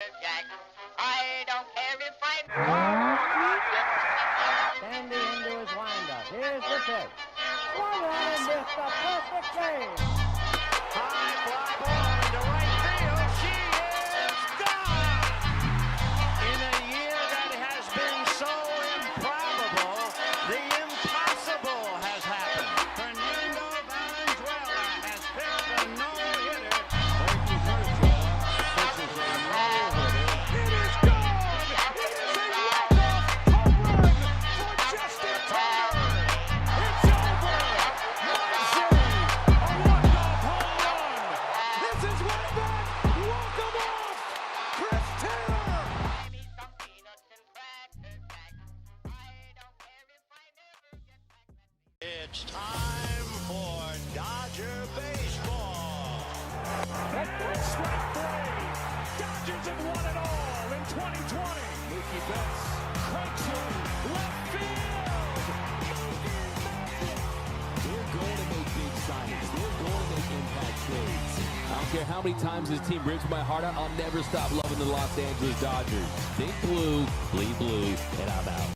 Jack. I don't care if I... Sandy into his windup. Here's the pitch. Swung on and missed a perfect game. High fly ball into right field. She is gone. In a year that has been so improbable, the impossible has happened. Fernando Valenzuela has pitched a no-hitter. Frankie Kershaw pitches a no-hitter. It is gone. It is a walk-off home run for Justin Turner. It's over. One series, a walk-off home run. This is way back. Walk 'em off. Chris Taylor. Give me some peanuts and crackers, Jack. I don't care if I never get back that... It's time for Dodger baseball. That's strike three. Dodgers have won it all in 2020. Mookie Betts cranks it left field. They're going to make big signings. They're going to make impact trades. I don't care how many times this team rips my heart out, I'll never stop loving the Los Angeles Dodgers. Think blue, bleed blue, and I'm out.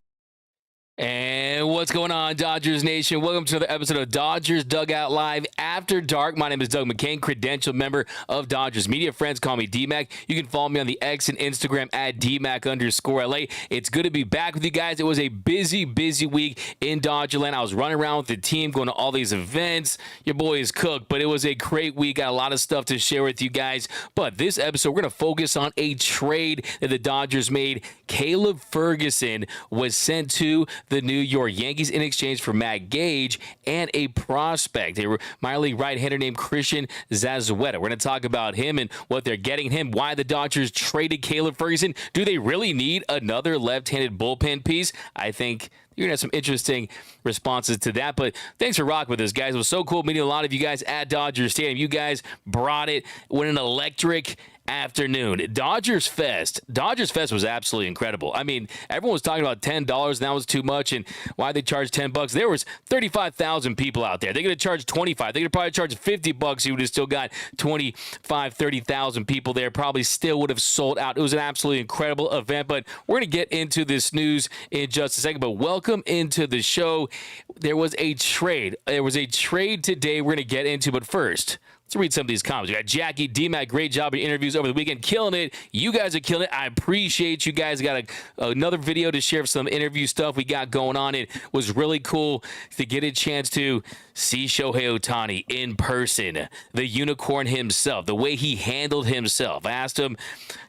And what's going on, Dodgers Nation? Welcome to another episode of Dodgers Dugout Live After Dark. My name is Doug McCain, credentialed member of Dodgers Media. Friends call me DMAC. You can follow me on the X and Instagram at DMAC_LA. It's good to be back with you guys. It was a busy week in Dodgerland. I was running around with the team, going to all these events. Your boy is cooked, but it was a great week. Got a lot of stuff to share with you guys. But this episode, we're going to focus on a trade that the Dodgers made. Caleb Ferguson was sent to the New York Yankees in exchange for Matt Gage and a prospect, a minor league right-hander named Christian Zazueta. We're going to talk about him and what they're getting him, why the Dodgers traded Caleb Ferguson. Do they really need another left-handed bullpen piece? I think you're going to have some interesting responses to that. But thanks for rocking with us, guys. It was so cool meeting a lot of you guys at Dodger Stadium. You guys brought it. What an electric afternoon. Dodgers Fest was absolutely incredible. I mean, everyone was talking about $10 and that was too much and why they charged $10. There was 35,000 people out there. They're going to charge 25. They could probably charge $50. You would have still got 25, 30,000 people there. Probably still would have sold out. It was an absolutely incredible event, but we're going to get into this news in just a second. But welcome into the show. There was a trade. There was a trade today we're going to get into, but first, let's read some of these comments. We got Jackie, DMAC, great job in interviews over the weekend, killing it. You guys are killing it. I appreciate you guys. Got another video to share some interview stuff we got going on. It was really cool to get a chance to see Shohei Ohtani in person, the unicorn himself, the way he handled himself. I asked him,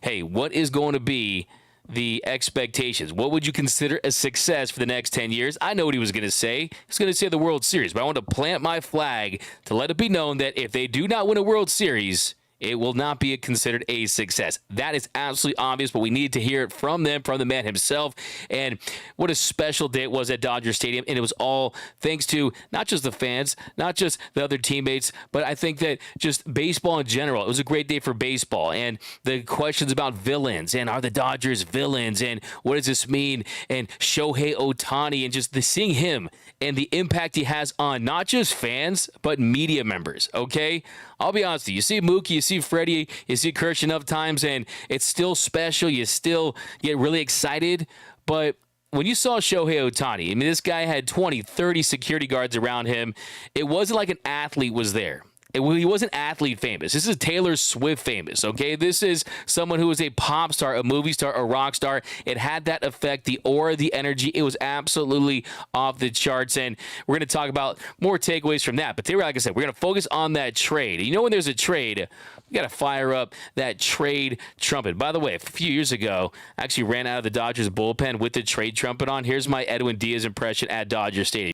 hey, what is going to be the expectations? What would you consider a success for the next 10 years? I know what he was going to say. He's going to say the World Series, but I want to plant my flag to let it be known that if they do not win a World Series, it will not be considered a success. That is absolutely obvious, but we need to hear it from them, from the man himself. And what a special day it was at Dodger Stadium. And it was all thanks to not just the fans, not just the other teammates, but I think that just baseball in general. It was a great day for baseball. And the questions about villains and are the Dodgers villains and what does this mean? And Shohei Ohtani and just seeing him and the impact he has on not just fans, but media members, okay? I'll be honest with you. You see Mookie, you see Freddie, you see Kershaw enough times, and it's still special. You still get really excited. But when you saw Shohei Ohtani, I mean, this guy had 20, 30 security guards around him. It wasn't like an athlete was there. He wasn't athlete famous. This is Taylor Swift famous, okay? This is someone who was a pop star, a movie star, a rock star. It had that effect, the aura, the energy. It was absolutely off the charts, and we're going to talk about more takeaways from that. But today, like I said, we're going to focus on that trade. You know, when there's a trade, we got to fire up that trade trumpet. By the way, a few years ago, I actually ran out of the Dodgers bullpen with the trade trumpet on. Here's my Edwin Diaz impression at Dodger Stadium.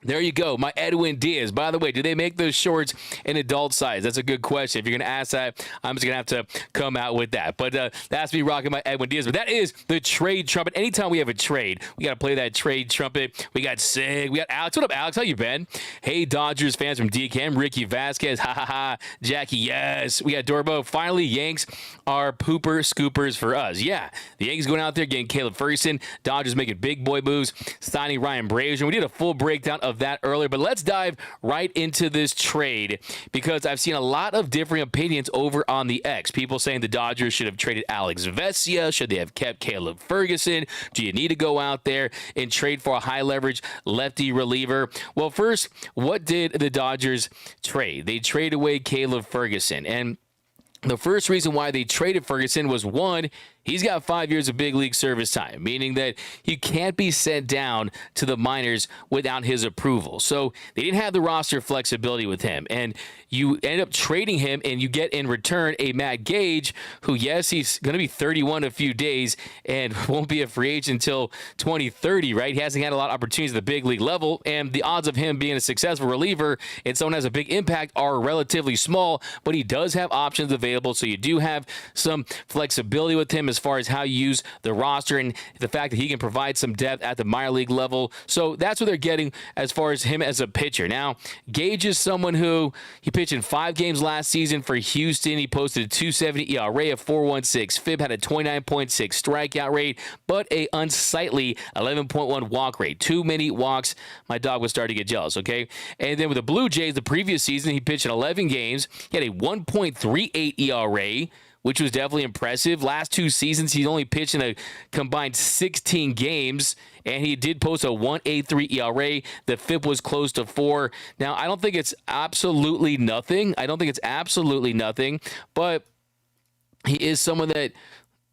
There you go, my Edwin Diaz. By the way, do they make those shorts in adult size? That's a good question. If you're going to ask that, I'm just going to have to come out with that. But that's me rocking my Edwin Diaz. But that is the trade trumpet. Anytime we have a trade, we got to play that trade trumpet. We got Sig. We got Alex. What up, Alex? How you been? Hey, Dodgers fans from DCAM. Ricky Vasquez. Ha, ha, ha. Jackie, yes. We got Dorbo. Finally, Yanks are pooper scoopers for us. Yeah, the Yankees going out there getting Caleb Ferguson. Dodgers making big boy moves, signing Ryan Braiser. We did a full breakdown of of that earlier. But let's dive right into this trade because I've seen a lot of different opinions over on the X. People saying the Dodgers should have traded Alex Vesia. Should they have kept Caleb Ferguson? Do you need to go out there and trade for a high-leverage lefty reliever? Well, first, what did the Dodgers trade? They traded away Caleb Ferguson. And the first reason why they traded Ferguson was, one, he's got 5 years of big league service time, meaning that he can't be sent down to the minors without his approval. So they didn't have the roster flexibility with him. And you end up trading him, and you get in return a Matt Gage, who, yes, he's going to be 31 in a few days and won't be a free agent until 2030, right? He hasn't had a lot of opportunities at the big league level, and the odds of him being a successful reliever and someone has a big impact are relatively small, but he does have options available, so you do have some flexibility with him as far as how you use the roster and the fact that he can provide some depth at the minor league level. So that's what they're getting as far as him as a pitcher. Now, Gage is someone who he pitched in 5 games last season for Houston. He posted a 2.70 ERA, a 4.16 FIB, had a 29.6 strikeout rate, but a unsightly 11.1 walk rate. Too many walks. My dog would start to get jealous, okay? And then with the Blue Jays, the previous season, he pitched in 11 games. He had a 1.38 ERA, which was definitely impressive. Last 2 seasons, he's only pitched in a combined 16 games, and he did post a 1.83 ERA. The FIP was close to 4. Now, I don't think it's absolutely nothing. But he is someone that,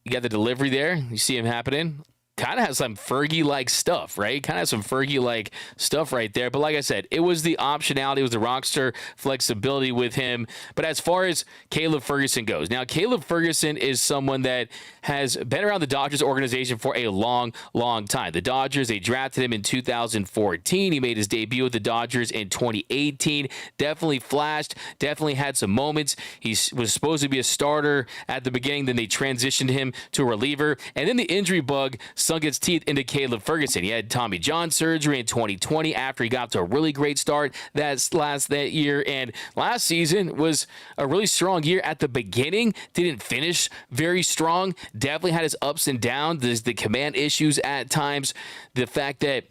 you got the delivery there. You see him happening. Kind of has some Fergie-like stuff, right? Kind of has some Fergie-like stuff right there. But like I said, it was the optionality, it was the roster flexibility with him. But as far as Caleb Ferguson goes, now Caleb Ferguson is someone that has been around the Dodgers organization for a long, long time. The Dodgers, they drafted him in 2014. He made his debut with the Dodgers in 2018. Definitely flashed, definitely had some moments. He was supposed to be a starter at the beginning. Then they transitioned him to a reliever. And then the injury bug sunk its teeth into Caleb Ferguson. He had Tommy John surgery in 2020 after he got to a really great start that year. And last season was a really strong year at the beginning. Didn't finish very strong. Definitely had his ups and downs. There's the command issues at times. The fact that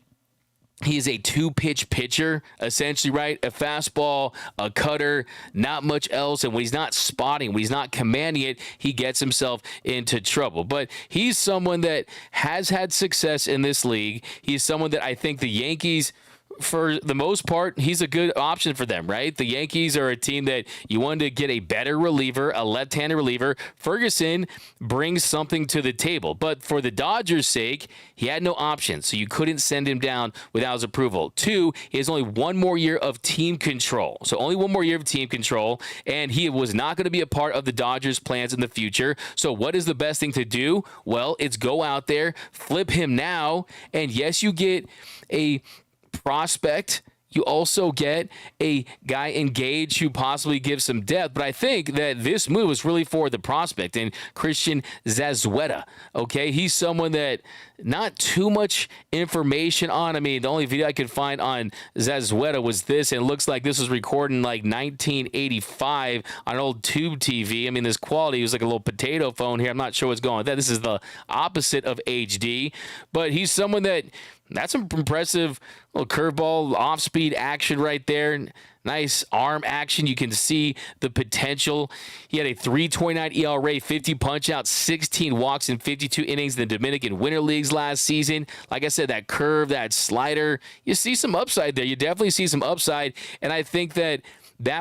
he is a 2-pitch pitcher, essentially, right? A fastball, a cutter, not much else. And when he's not spotting, when he's not commanding it, he gets himself into trouble. But he's someone that has had success in this league. He's someone that I think the Yankees, for the most part, he's a good option for them, right? The Yankees are a team that you wanted to get a better reliever, a left-handed reliever. Ferguson brings something to the table. But for the Dodgers' sake, he had no options, so you couldn't send him down without his approval. 2, he has only 1 more year of team control. So only 1 more year of team control, and he was not going to be a part of the Dodgers' plans in the future. So what is the best thing to do? Well, it's go out there, flip him now, and yes, you get a prospect. You also get a guy in Gage who possibly gives some depth, but I think that this move is really for the prospect and Christian Zazueta. Okay, he's someone that not too much information on. I mean, the only video I could find on Zazueta was this, and it looks like this was recorded in like 1985 on an old tube TV. I mean, this quality was like a little potato phone here. I'm not sure what's going on with that. This is the opposite of HD, but he's someone that's some impressive little curveball, off-speed action right there. Nice arm action. You can see the potential. He had a 3.29 ERA, 50 punch-outs, 16 walks in 52 innings in the Dominican Winter Leagues last season. Like I said, that curve, that slider, you see some upside there. You definitely see some upside, and I think that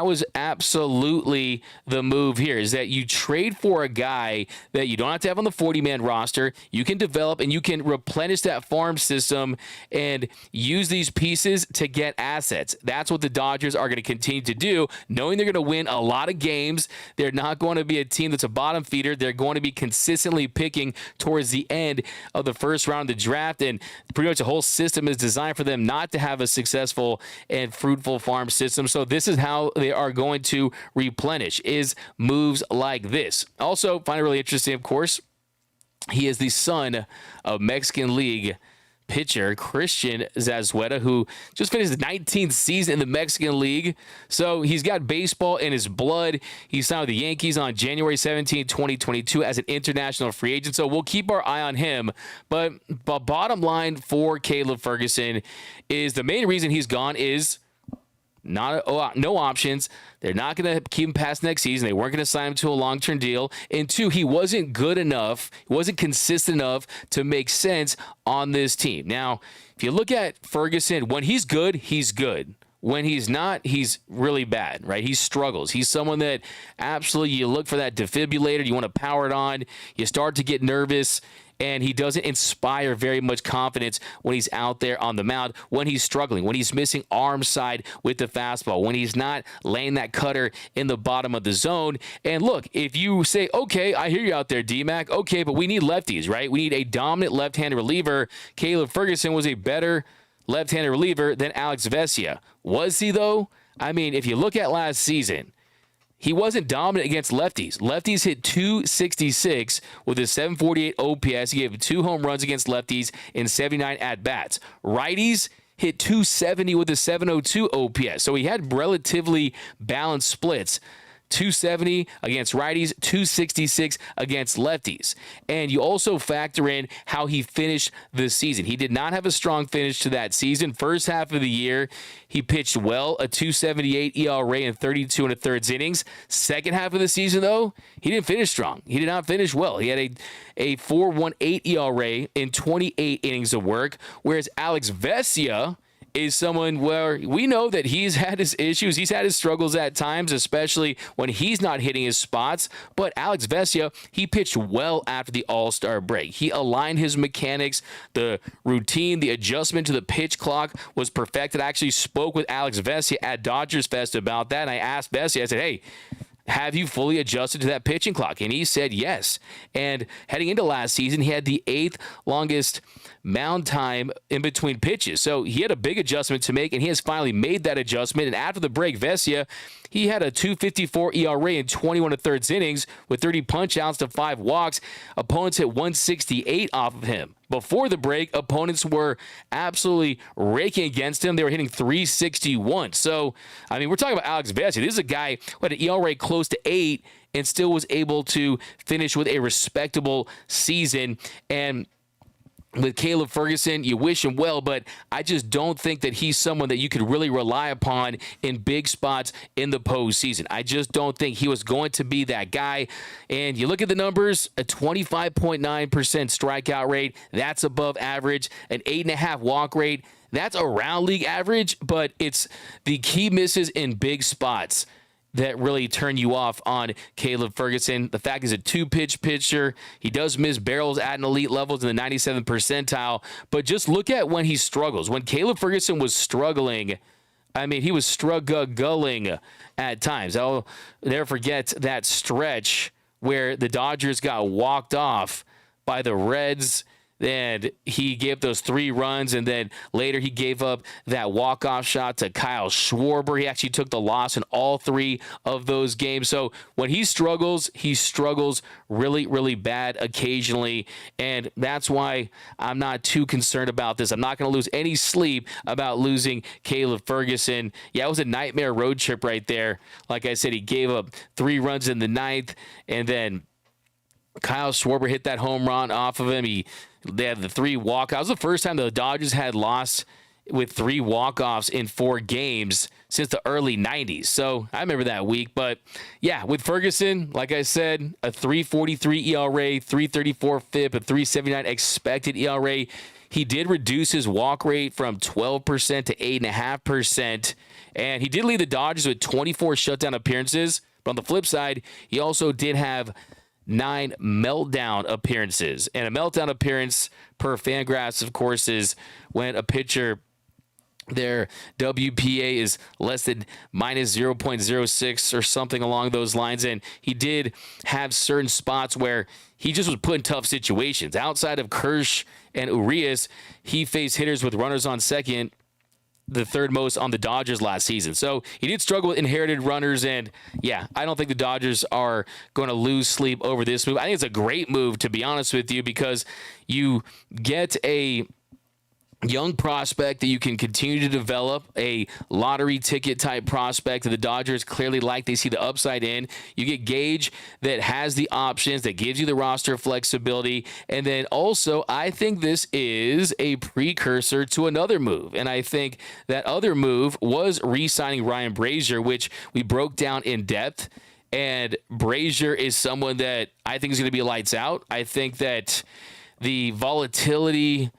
was absolutely the move here, is that you trade for a guy that you don't have to have on the 40-man roster. You can develop and you can replenish that farm system and use these pieces to get assets. That's what the Dodgers are going to continue to do, knowing they're going to win a lot of games. They're not going to be a team that's a bottom feeder. They're going to be consistently picking towards the end of the first round of the draft, and pretty much the whole system is designed for them not to have a successful and fruitful farm system. So this is how they are going to replenish, is moves like this. Also, find it really interesting, of course, he is the son of Mexican League pitcher, Christian Zazueta, who just finished his 19th season in the Mexican League. So he's got baseball in his blood. He signed with the Yankees on January 17, 2022 as an international free agent. So we'll keep our eye on him. But bottom line for Caleb Ferguson is the main reason he's gone is no options. They're not going to keep him past next season. They weren't going to sign him to a long-term deal. And two, he wasn't good enough. He wasn't consistent enough to make sense on this team. Now, if you look at Ferguson, when he's good, he's good. When he's not, he's really bad, right? He struggles. He's someone that absolutely you look for that defibrillator. You want to power it on. You start to get nervous. And he doesn't inspire very much confidence when he's out there on the mound, when he's struggling, when he's missing arm side with the fastball, when he's not laying that cutter in the bottom of the zone. And look, if you say, okay, I hear you out there, D-Mac, okay, but we need lefties, right? We need a dominant left-handed reliever. Caleb Ferguson was a better left-handed reliever than Alex Vesia. Was he, though? I mean, if you look at last season, he wasn't dominant against lefties. Lefties hit 266 with a 748 OPS. He gave 2 home runs against lefties in 79 at-bats. Righties hit 270 with a 702 OPS. So he had relatively balanced splits. 270 against righties, 266 against lefties. And you also factor in how he finished the season. He did not have a strong finish to that season. First half of the year, he pitched well, a 2.78 ERA in 32 1/3 innings. Second half of the season, though, he didn't finish strong. He did not finish well. He had a 4.18 ERA in 28 innings of work, whereas Alex Vesia is someone where we know that he's had his issues. He's had his struggles at times, especially when he's not hitting his spots. But Alex Vesia, he pitched well after the All-Star break. He aligned his mechanics, the routine, the adjustment to the pitch clock was perfected. I actually spoke with Alex Vesia at DodgerFest about that, and I asked Vesia, I said, hey, have you fully adjusted to that pitching clock? And he said yes. And heading into last season, he had the 8th longest mound time in between pitches. So he had a big adjustment to make, and he has finally made that adjustment. And after the break, Vesia, he had a 2.54 ERA in 21 1/3 innings with 30 punch-outs to 5 walks. Opponents hit 168 off of him. Before the break, opponents were absolutely raking against him. They were hitting 361. So, I mean, we're talking about Alex Vesia. This is a guy who had an ERA close to 8 and still was able to finish with a respectable season. And with Caleb Ferguson, you wish him well, but I just don't think that he's someone that you could really rely upon in big spots in the postseason. I just don't think he was going to be that guy. And you look at the numbers, a 25.9% strikeout rate, that's above average, an 8.5 walk rate, that's around league average, but it's the key misses in big spots that really turn you off on Caleb Ferguson. The fact he's a 2-pitch pitcher. He does miss barrels at an elite levels in the 97th percentile. But just look at when he struggles. When Caleb Ferguson was struggling, I mean, he was struggling at times. I'll never forget that stretch where the Dodgers got walked off by the Reds, and he gave those 3 runs, and then later he gave up that walk-off shot to Kyle Schwarber. He actually took the loss in all 3 of those games. So when he struggles really, really bad occasionally, and that's why I'm not too concerned about this. I'm not going to lose any sleep about losing Caleb Ferguson. Yeah, it was a nightmare road trip right there. Like I said, he gave up 3 runs in the 9th, and then Kyle Schwarber hit that home run off of him. They had the 3 walk-offs. It was the first time the Dodgers had lost with 3 walk-offs in 4 games since the early 90s. So I remember that week. But, yeah, with Ferguson, like I said, a 3.43 ERA, 3.34 FIP, a 3.79 expected ERA. He did reduce his walk rate from 12% to 8.5%. And he did lead the Dodgers with 24 shutdown appearances. But on the flip side, he also did have 9 meltdown appearances. And a meltdown appearance per Fangraphs, of course, is when a pitcher, their WPA is less than minus 0.06 or something along those lines. And he did have certain spots where he just was put in tough situations. Outside of Kirsch and Urias, he faced hitters with runners on second, the 3rd most on the Dodgers last season. So he did struggle with inherited runners, and yeah, I don't think the Dodgers are going to lose sleep over this move. I think it's a great move, to be honest with you, because you get a young prospect that you can continue to develop, a lottery ticket type prospect that the Dodgers clearly like. They see the upside in. You get Gage that has the options, that gives you the roster flexibility. And then also, I think this is a precursor to another move. And I think that other move was re-signing Ryan Braiser, which we broke down in depth. And Braiser is someone that I think is going to be lights out. I think that the volatility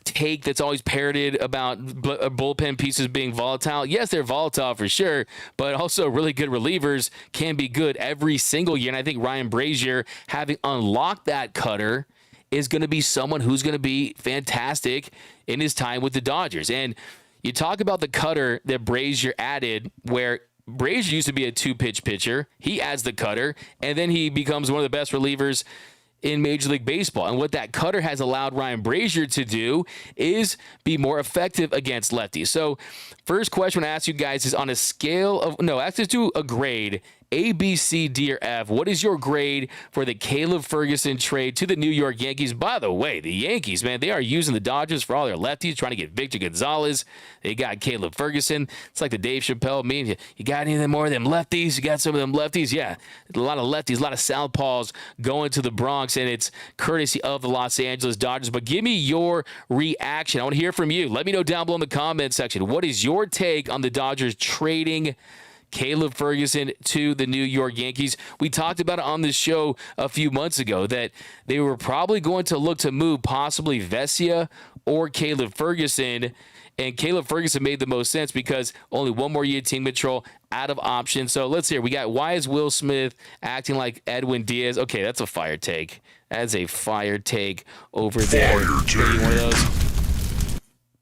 take that's always parroted about bullpen pieces being volatile. Yes, they're volatile for sure, but also really good relievers can be good every single year. And I think Ryan Braiser, having unlocked that cutter, is going to be someone who's going to be fantastic in his time with the Dodgers. And you talk about the cutter that Braiser added, where Braiser used to be a 2-pitch pitcher. He adds the cutter, and then he becomes one of the best relievers in Major League Baseball. And what that cutter has allowed Ryan Braiser to do is be more effective against lefties. So first question I want to ask you guys is on a scale of, let's do a grade, A, B, C, D, or F. What is your grade for the Caleb Ferguson trade to the New York Yankees? By the way, the Yankees, man, they are using the Dodgers for all their lefties, trying to get Victor Gonzalez. They got Caleb Ferguson. It's like the Dave Chappelle meme. You got any more of them lefties? You got some of them lefties? Yeah, a lot of lefties, a lot of southpaws going to the Bronx, and it's courtesy of the Los Angeles Dodgers. But give me your reaction. I want to hear from you. Let me know down below in the comment section. What is your take on the Dodgers trading Caleb Ferguson to the New York Yankees? We talked about it on this show a few months ago that they were probably going to look to move possibly Vesia or Caleb Ferguson, and Caleb Ferguson made the most sense because only one more year team control, out of options. So let's hear. We got, why is Will Smith acting like Edwin Diaz? Okay, that's a fire take. That's a fire take over there. Maybe one of those.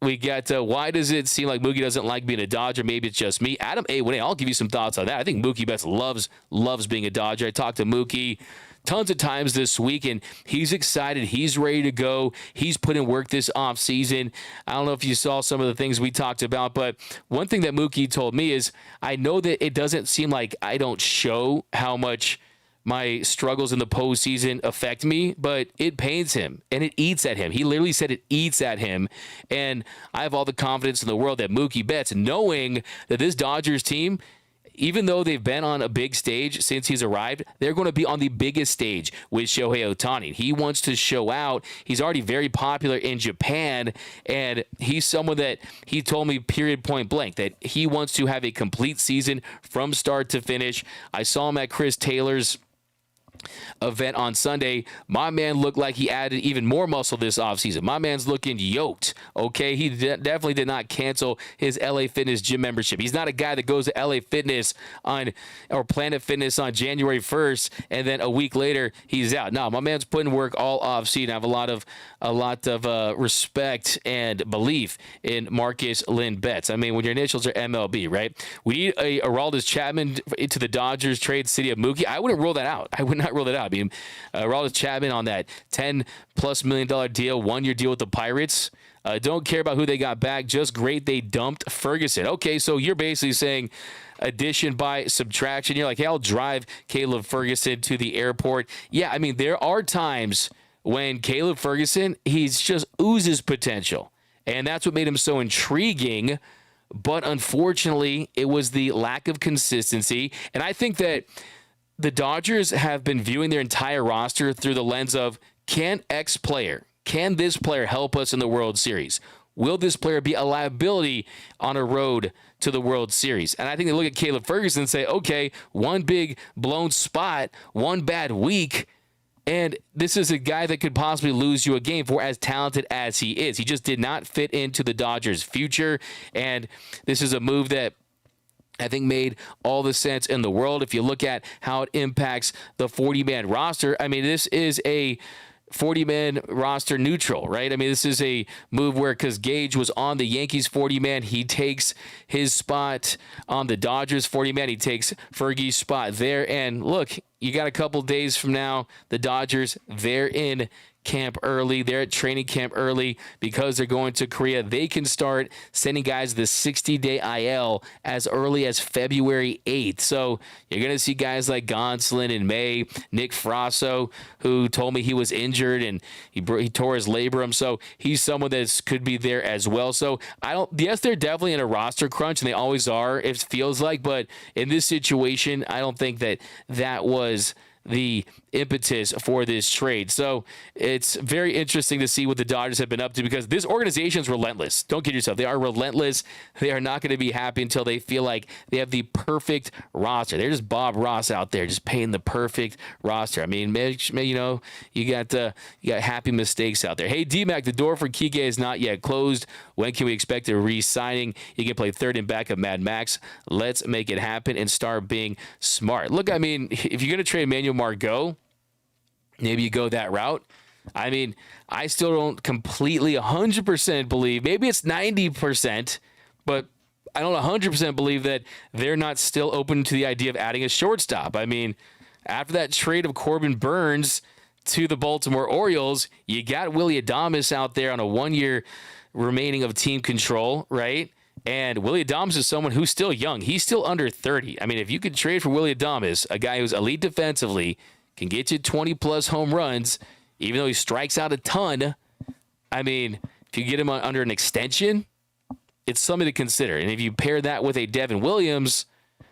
We got, why does it seem like Mookie doesn't like being a Dodger? Maybe it's just me. Adam A. Winnie, I'll give you some thoughts on that. I think Mookie Betts loves being a Dodger. I talked to Mookie tons of times this week, and he's excited. He's ready to go. He's put in work this offseason. I don't know if you saw some of the things we talked about, but one thing that Mookie told me is, I know that it doesn't seem like I don't show how much my struggles in the postseason affect me, but it pains him and it eats at him. He literally said it eats at him. And I have all the confidence in the world that Mookie Betts, knowing that this Dodgers team, even though they've been on a big stage since he's arrived, they're going to be on the biggest stage with Shohei Ohtani. He wants to show out. He's already very popular in Japan, and he's someone that he told me period point blank that he wants to have a complete season from start to finish. I saw him at Chris Taylor's event on Sunday. My man looked like he added even more muscle this offseason. My man's looking yoked, okay? He definitely did not cancel his LA Fitness gym membership. He's not a guy that goes to LA Fitness or Planet Fitness on January 1st and then a week later he's out. No, my man's putting work all offseason. I have a lot of respect and belief in Marcus Lynn Betts. I mean, when your initials are MLB, right? We need a Aroldis Chapman to the Dodgers trade city of Mookie. I wouldn't rule that out. I would not rule that out. I mean, Aroldis Chapman on that $10+ million deal, 1-year deal with the Pirates. Don't care about who they got back. Just great they dumped Ferguson. Okay, so you're basically saying addition by subtraction. You're like, hey, I'll drive Caleb Ferguson to the airport. Yeah, I mean, there are times when Caleb Ferguson, he's just oozes potential. And that's what made him so intriguing. But unfortunately, it was the lack of consistency. And I think that the Dodgers have been viewing their entire roster through the lens of, can this player help us in the World Series? Will this player be a liability on a road to the World Series? And I think they look at Caleb Ferguson and say, okay, one big blown spot, one bad week, and this is a guy that could possibly lose you a game for as talented as he is. He just did not fit into the Dodgers' future, and this is a move that I think made all the sense in the world. If you look at how it impacts the 40-man roster, I mean, this is a 40-man roster neutral, right? I mean, this is a move where, because Gage was on the Yankees 40-man, he takes his spot on the Dodgers 40-man. He takes Fergie's spot there. And look, you got a couple days from now, the Dodgers, they're in camp early. They're at training camp early because they're going to Korea. They can start sending guys the 60-day IL as early as February 8th. So you're going to see guys like Gonsolin in May, Nick Frasso, who told me he was injured and he tore his labrum. So he's someone that could be there as well. So yes, they're definitely in a roster crunch, and they always are, it feels like. But in this situation, I don't think that was the impetus for this trade. So it's very interesting to see what the Dodgers have been up to, because this organization is relentless. Don't kid yourself. They are relentless. They are not going to be happy until they feel like they have the perfect roster. They're just Bob Ross out there, just painting the perfect roster. I mean, you got happy mistakes out there. Hey, D-Mac, the door for Kike is not yet closed. When can we expect a re-signing? You can play third and back of Mad Max. Let's make it happen and start being smart. Look, I mean, if you're going to trade Manuel Margot, maybe you go that route. I mean, I still don't completely 100% believe. Maybe it's 90%, but I don't 100% believe that they're not still open to the idea of adding a shortstop. I mean, after that trade of Corbin Burns to the Baltimore Orioles, you got Willy Adames out there on a 1-year remaining of team control, right? And Willy Adames is someone who's still young. He's still under 30. I mean, if you could trade for Willy Adames, a guy who's elite defensively, can get you 20-plus home runs, even though he strikes out a ton. I mean, if you get him under an extension, it's something to consider. And if you pair that with a Devin Williams,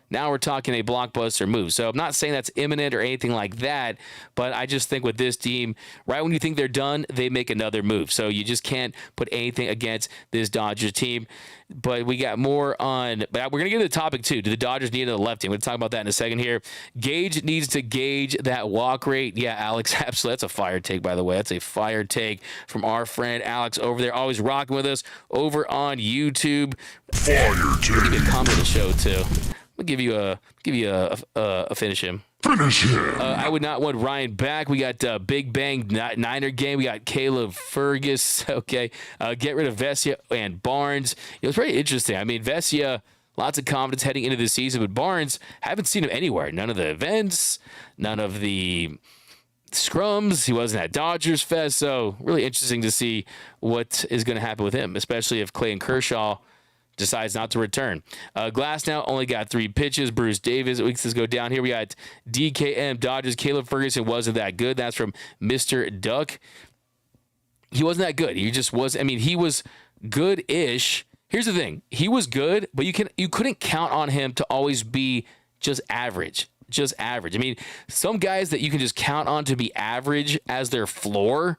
now we're talking a blockbuster move. So I'm not saying that's imminent or anything like that, but I just think with this team, right when you think they're done, they make another move. So you just can't put anything against this Dodgers team. But we got more on, but we're going to get to the topic too. Do the Dodgers need another lefty? We're going to talk about that in a second here. Gage needs to gauge that walk rate. Yeah, Alex, absolutely. That's a fire take, by the way. That's a fire take from our friend Alex over there, always rocking with us over on YouTube. Fire take. Give me a comment of the show too. I'll give you a finish him. Finish him. I would not want Ryan back. We got Big Bang Niner game. We got Caleb Ferguson. Okay. Get rid of Vesia and Barnes. It was pretty interesting. I mean, Vesia, lots of confidence heading into the season, but Barnes, haven't seen him anywhere. None of the events, none of the scrums. He wasn't at DodgerFest. So really interesting to see what is going to happen with him, especially if Clayton Kershaw decides not to return. Glass now only got 3 pitches. Bruce Davis, weeks go down here. We got DKM Dodgers. Caleb Ferguson wasn't that good. That's from Mr. Duck. He wasn't that good. He just was. I mean, he was good-ish. Here's the thing. He was good, but you couldn't count on him to always be just average. Just average. I mean, some guys that you can just count on to be average as their floor,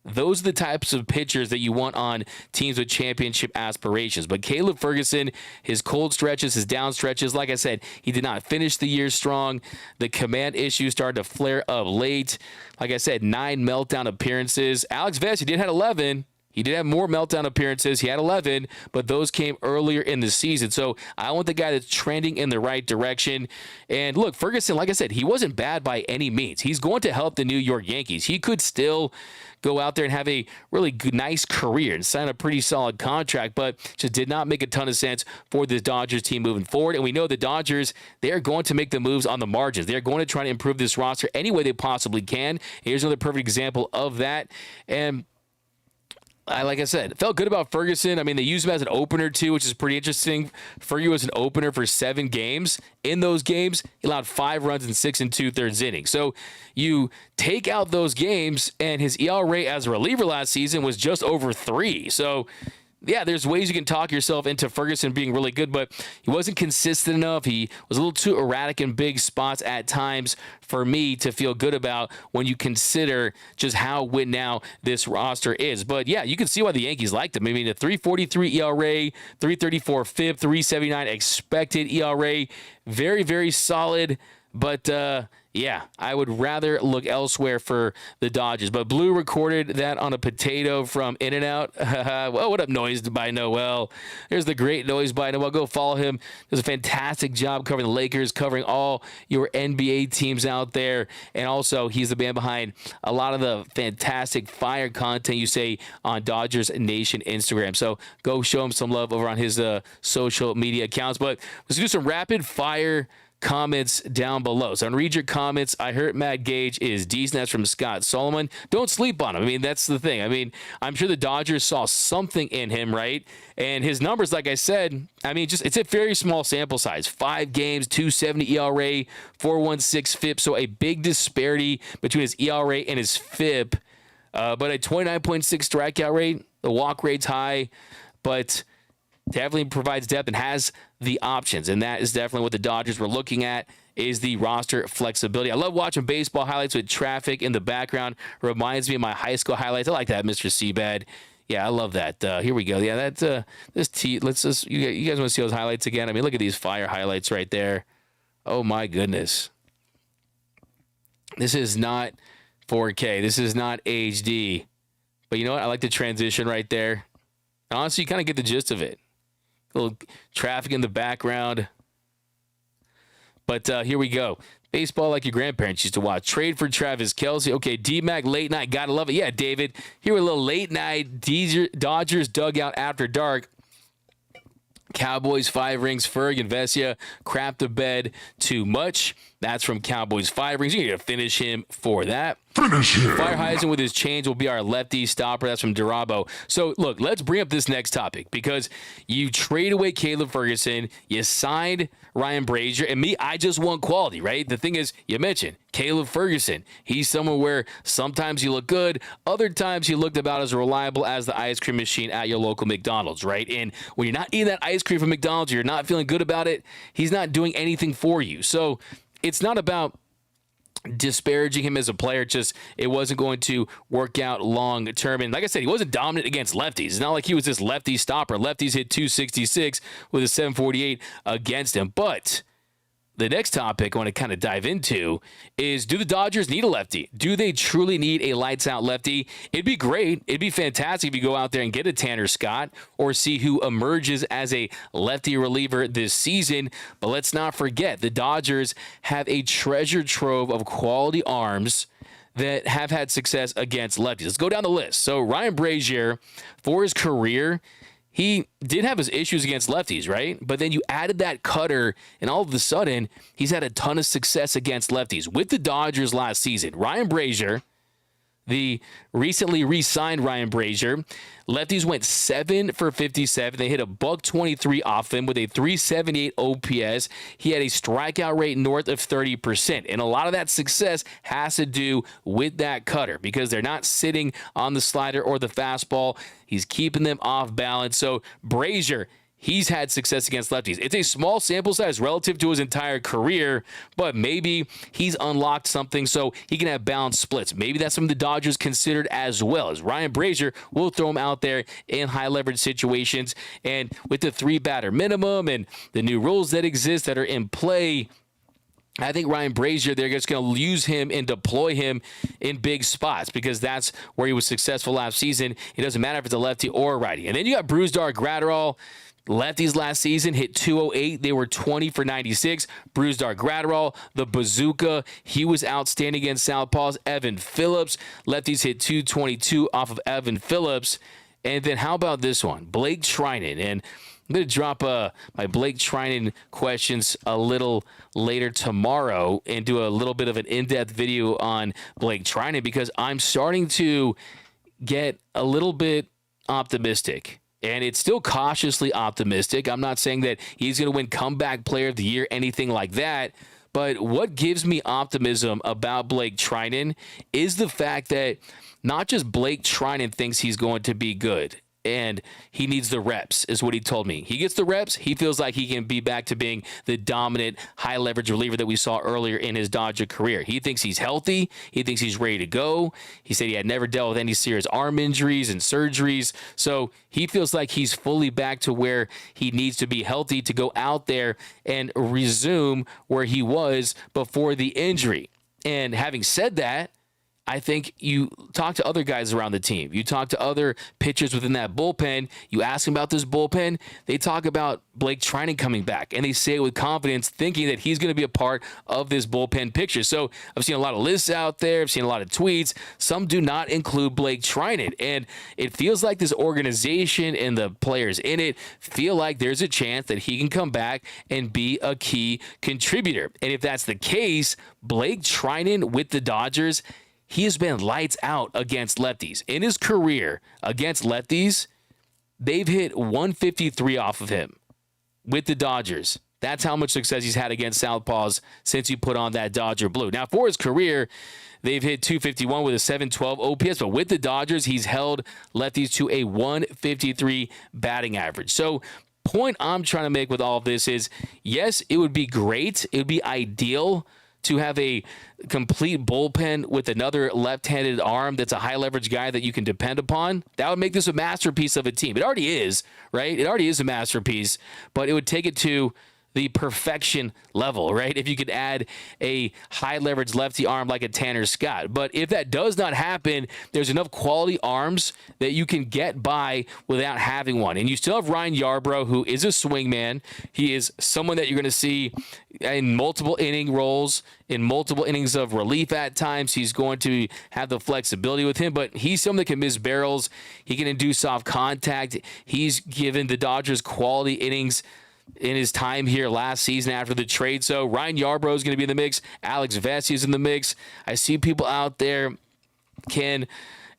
those are the types of pitchers that you want on teams with championship aspirations. But Caleb Ferguson, his cold stretches, his down stretches, like I said, he did not finish the year strong. The command issues started to flare up late. Like I said, 9 meltdown appearances. Alex Vesia did have 11. He did have more meltdown appearances. He had 11, but those came earlier in the season. So I want the guy that's trending in the right direction. And look, Ferguson, like I said, he wasn't bad by any means. He's going to help the New York Yankees. He could still go out there and have a really good, nice career and sign a pretty solid contract, but just did not make a ton of sense for this Dodgers team moving forward. And we know the Dodgers, they're going to make the moves on the margins. They're going to try to improve this roster any way they possibly can. Here's another perfect example of that. And like I said, felt good about Ferguson. I mean, they used him as an opener too, which is pretty interesting. Fergie was an opener for 7 games. In those games, he allowed 5 runs in 6 2/3 innings. So you take out those games, and his ERA as a reliever last season was just over 3. So yeah, there's ways you can talk yourself into Ferguson being really good, but he wasn't consistent enough. He was a little too erratic in big spots at times for me to feel good about when you consider just how win now this roster is. But yeah, you can see why the Yankees liked him. I mean, a 3.43 ERA, 3.34 FIP, 3.79 expected ERA, very, very solid. But yeah, I would rather look elsewhere for the Dodgers. But Blue recorded that on a potato from In-N-Out. Well, what up, Noise by Noel? There's the great Noise by Noel. Go follow him. Does a fantastic job covering the Lakers, covering all your NBA teams out there. And also, he's the man behind a lot of the fantastic fire content you say on Dodgers Nation Instagram. So go show him some love over on his social media accounts. But let's do some rapid fire comments down below. So I'm going to read your comments. I heard Matt Gage is decent. That's from Scott Solomon. Don't sleep on him. I mean, that's the thing. I mean, I'm sure the Dodgers saw something in him, right? And his numbers, like I said, I mean, it's a very small sample size. 5 games, 2.70 ERA, 4.16 FIP. So a big disparity between his ERA and his FIP. But a 29.6 strikeout rate. The walk rate's high, but definitely provides depth and has the options. And that is definitely what the Dodgers were looking at, is the roster flexibility. I love watching baseball highlights with traffic in the background. Reminds me of my high school highlights. I like that, Mr. Seabad. Yeah, I love that. Here we go. Yeah, that's let's just, you guys want to see those highlights again? I mean, look at these fire highlights right there. Oh my goodness. This is not 4K. This is not HD. But you know what? I like the transition right there. Honestly, you kind of get the gist of it. A little traffic in the background. But here we go. Baseball like your grandparents used to watch. Trade for Travis Kelce. Okay, D-Mac, late night. Gotta love it. Yeah, David. Here with a little late night Dodgers dugout after dark. Cowboys 5 rings. Ferg and Vesia crap the bed too much. That's from Cowboys 5 rings. You need to finish him for that. Finish him. Fireheisen with his change will be our lefty stopper. That's from Durabo. So, look, let's bring up this next topic because you trade away Caleb Ferguson. You signed Ryan Braiser. And me, I just want quality, right? The thing is, you mentioned Caleb Ferguson. He's someone where sometimes you look good. Other times you looked about as reliable as the ice cream machine at your local McDonald's, right? And when you're not eating that ice cream from McDonald's, you're not feeling good about it, he's not doing anything for you. So, it's not about disparaging him as a player, just it wasn't going to work out long term. And like I said, he wasn't dominant against lefties. It's not like he was this lefty stopper. Lefties hit 266 with a 748 against him. But the next topic I want to kind of dive into is, do the Dodgers need a lefty? Do they truly need a lights-out lefty? It'd be great. It'd be fantastic if you go out there and get a Tanner Scott or see who emerges as a lefty reliever this season. But let's not forget, the Dodgers have a treasure trove of quality arms that have had success against lefties. Let's go down the list. So Ryan Braiser, for his career, he did have his issues against lefties, right? But then you added that cutter, and all of a sudden, he's had a ton of success against lefties. With the Dodgers last season, Ryan Braiser, the recently re-signed Ryan Braiser, lefties went 7 for 57. They hit a $123 off him with a 378 OPS. He had a strikeout rate north of 30%. And a lot of that success has to do with that cutter because they're not sitting on the slider or the fastball. He's keeping them off balance. So Braiser, he's had success against lefties. It's a small sample size relative to his entire career, but maybe he's unlocked something so he can have balanced splits. Maybe that's something the Dodgers considered as well. As Ryan Braiser will throw him out there in high leverage situations. And with the 3-batter minimum and the new rules that exist that are in play, I think Ryan Braiser, they're just going to use him and deploy him in big spots because that's where he was successful last season. It doesn't matter if it's a lefty or a righty. And then you got Brusdar Graterol. Lefties last season hit 208. They were 20 for 96. Brusdar Graterol, the bazooka, he was outstanding against southpaws. Evan Phillips, lefties hit 222 off of Evan Phillips. And then how about this one? Blake Treinen. And I'm going to drop my Blake Treinen questions a little later tomorrow and do a little bit of an in-depth video on Blake Treinen because I'm starting to get a little bit optimistic. And it's still cautiously optimistic. I'm not saying that he's going to win comeback player of the year, anything like that. But what gives me optimism about Blake Treinen is the fact that not just Blake Treinen thinks he's going to be good and he needs the reps, is what he told me. He gets the reps. He feels like he can be back to being the dominant, high-leverage reliever that we saw earlier in his Dodger career. He thinks he's healthy. He thinks he's ready to go. He said he had never dealt with any serious arm injuries and surgeries. So he feels like he's fully back to where he needs to be healthy to go out there and resume where he was before the injury. And having said that, I think you talk to other guys around the team. You talk to other pitchers within that bullpen. You ask them about this bullpen. They talk about Blake Trinan coming back, and they say it with confidence, thinking that he's going to be a part of this bullpen picture. So I've seen a lot of lists out there. I've seen a lot of tweets. Some do not include Blake Trinan, and it feels like this organization and the players in it feel like there's a chance that he can come back and be a key contributor. And if that's the case, Blake Trinan with the Dodgers, he has been lights out against lefties. In his career against lefties, they've hit 153 off of him with the Dodgers. That's how much success he's had against southpaws since he put on that Dodger blue. Now, for his career, they've hit 251 with a 712 OPS, but with the Dodgers, he's held lefties to a 153 batting average. So, point I'm trying to make with all of this is, yes, it would be great. It would be ideal to have a complete bullpen with another left-handed arm that's a high-leverage guy that you can depend upon. That would make this a masterpiece of a team. It already is, right? It already is a masterpiece, but it would take it to the perfection level, right? If you could add a high-leverage lefty arm like a Tanner Scott. But if that does not happen, there's enough quality arms that you can get by without having one. And you still have Ryan Yarbrough, who is a swingman. He is someone that you're going to see in multiple inning roles, in multiple innings of relief at times. He's going to have the flexibility with him, but he's someone that can miss barrels. He can induce soft contact. He's given the Dodgers quality innings in his time here last season after the trade. So Ryan Yarbrough is going to be in the mix. Alex Vesia is in the mix. I see people out there. Can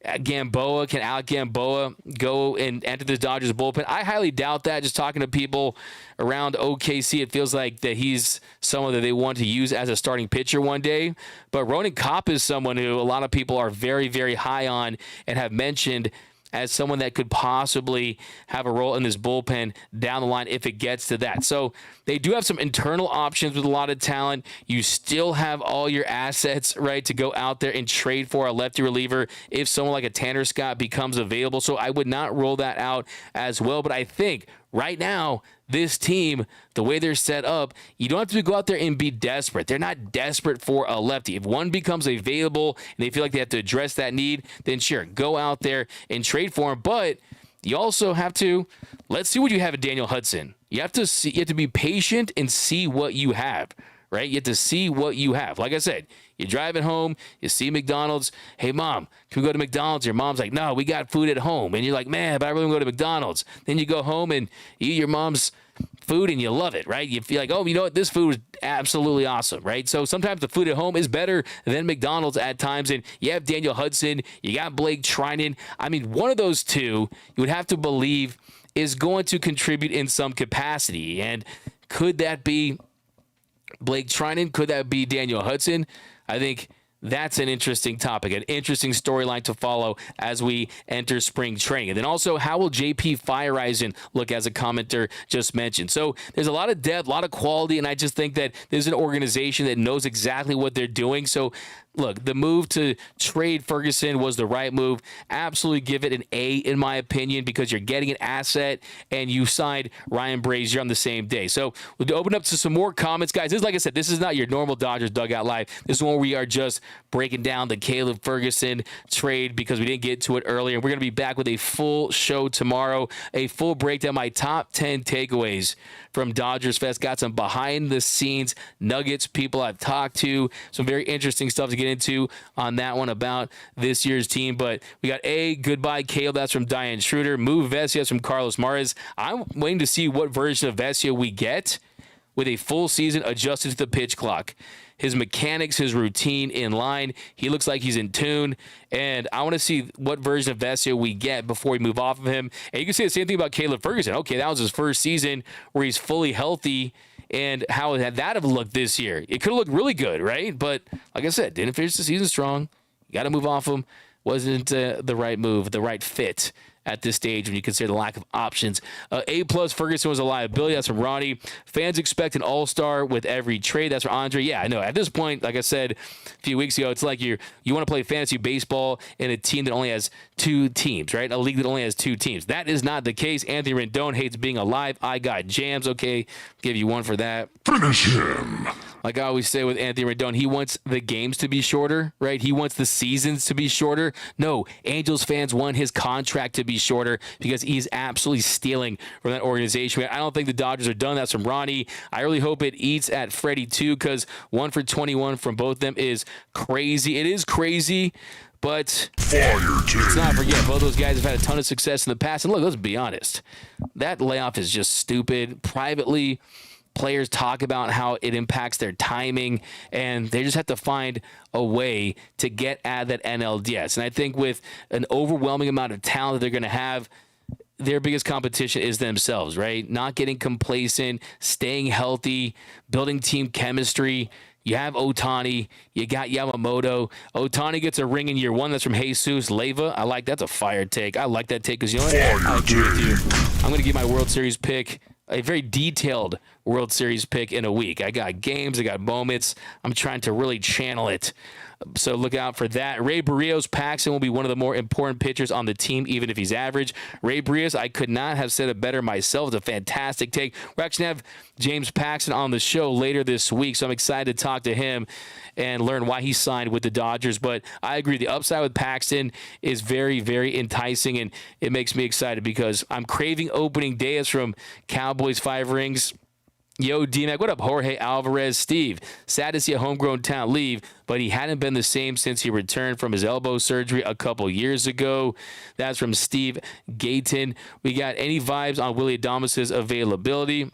Alec Gamboa go and enter the Dodgers bullpen? I highly doubt that. Just talking to people around OKC, it feels like that he's someone that they want to use as a starting pitcher one day. But Ronan Kopp is someone who a lot of people are very, very high on and have mentioned as someone that could possibly have a role in this bullpen down the line if it gets to that. So they do have some internal options with a lot of talent. You still have all your assets, right, to go out there and trade for a lefty reliever if someone like a Tanner Scott becomes available. So I would not rule that out as well. But I think right now, this team, the way they're set up, you don't have to go out there and be desperate. They're not desperate for a lefty. If one becomes available and they feel like they have to address that need, then sure, go out there and trade for him. But you also have to, let's see what you have in Daniel Hudson. You have to be patient and see what you have, right? You have to see what you have. Like I said, you're driving home, you see McDonald's. Hey, Mom, can we go to McDonald's? Your mom's like, no, we got food at home. And you're like, man, but I really want to go to McDonald's. Then you go home and you eat your mom's food and you love it, right? You feel like, oh, you know what? This food is absolutely awesome, right? So sometimes the food at home is better than McDonald's at times. And you have Daniel Hudson, you got Blake Trinan. I mean, one of those two, you would have to believe is going to contribute in some capacity. And could that be Blake Trinan? Could that be Daniel Hudson? I think that's an interesting topic, an interesting storyline to follow as we enter spring training. And then also, how will JP Feyereisen look, as a commenter just mentioned? So there's a lot of depth, a lot of quality, and I just think that there's an organization that knows exactly what they're doing. So look, the move to trade Ferguson was the right move. Absolutely give it an A, in my opinion, because you're getting an asset and you signed Ryan Braiser on the same day. So we'll open up to some more comments. Guys, this is, like I said, this is not your normal Dodgers Dugout Live. This is one where we are just breaking down the Caleb Ferguson trade because we didn't get to it earlier. We're going to be back with a full show tomorrow, a full breakdown, my top 10 takeaways from Dodgers Fest. Got some behind-the-scenes nuggets, people I've talked to, some very interesting stuff to get into on that one about this year's team. But we got goodbye Caleb, that's from Diane Schroeder. Move Vesia, that's from Carlos Mares. I'm waiting to see what version of Vesia we get with a full season adjusted to the pitch clock. His mechanics, his routine in line. He looks like he's in tune. And I want to see what version of Vesia we get before we move off of him. And you can say the same thing about Caleb Ferguson. Okay, that was his first season where he's fully healthy. And how had that have looked this year? It could have looked really good, right? But like I said, didn't finish the season strong. You got to move off him. Wasn't the right move, the right fit at this stage when you consider the lack of options. A+ Ferguson was a liability. That's from Ronnie. Fans expect an all-star with every trade. That's from Andre. Yeah, I know. At this point, like I said a few weeks ago, it's like you want to play fantasy baseball in a team that only has 2 teams, right? A league that only has 2 teams. That is not the case. Anthony Rendon hates being alive. I got jams. Okay, give you one for that. Finish him. Like I always say with Anthony Rendon, he wants the games to be shorter, right? He wants the seasons to be shorter. No, Angels fans want his contract to be shorter because he's absolutely stealing from that organization. I don't think the Dodgers are done. That's from Ronnie. I really hope it eats at Freddie too, because 1 for 21 from both of them is crazy. It is crazy, but let's not forget, both those guys have had a ton of success in the past. And look, let's be honest. That layoff is just stupid. Privately, players talk about how it impacts their timing, and they just have to find a way to get at that NLDS. And I think with an overwhelming amount of talent that they're going to have, their biggest competition is themselves, right? Not getting complacent, staying healthy, building team chemistry. You have Ohtani. You got Yamamoto. Ohtani gets a ring in year 1. That's from Jesus Leiva. I like that's a fire take. I like that take because you know what? I agree with you. I'm going to give my World Series pick a very detailed World Series pick in a week. I got games. I got moments. I'm trying to really channel it. So look out for that. Ray Barrios, Paxton will be one of the more important pitchers on the team, even if he's average. Ray Barrios, I could not have said it better myself. It's a fantastic take. We're actually going to have James Paxton on the show later this week, so I'm excited to talk to him and learn why he signed with the Dodgers. But I agree, the upside with Paxton is very, very enticing, and it makes me excited because I'm craving opening days from Cowboys 5 Rings. Yo, D-Mac, what up, Jorge Alvarez? Steve, sad to see a homegrown talent leave, but he hadn't been the same since he returned from his elbow surgery a couple years ago. That's from Steve Gayton. We got any vibes on Willy Adames' availability?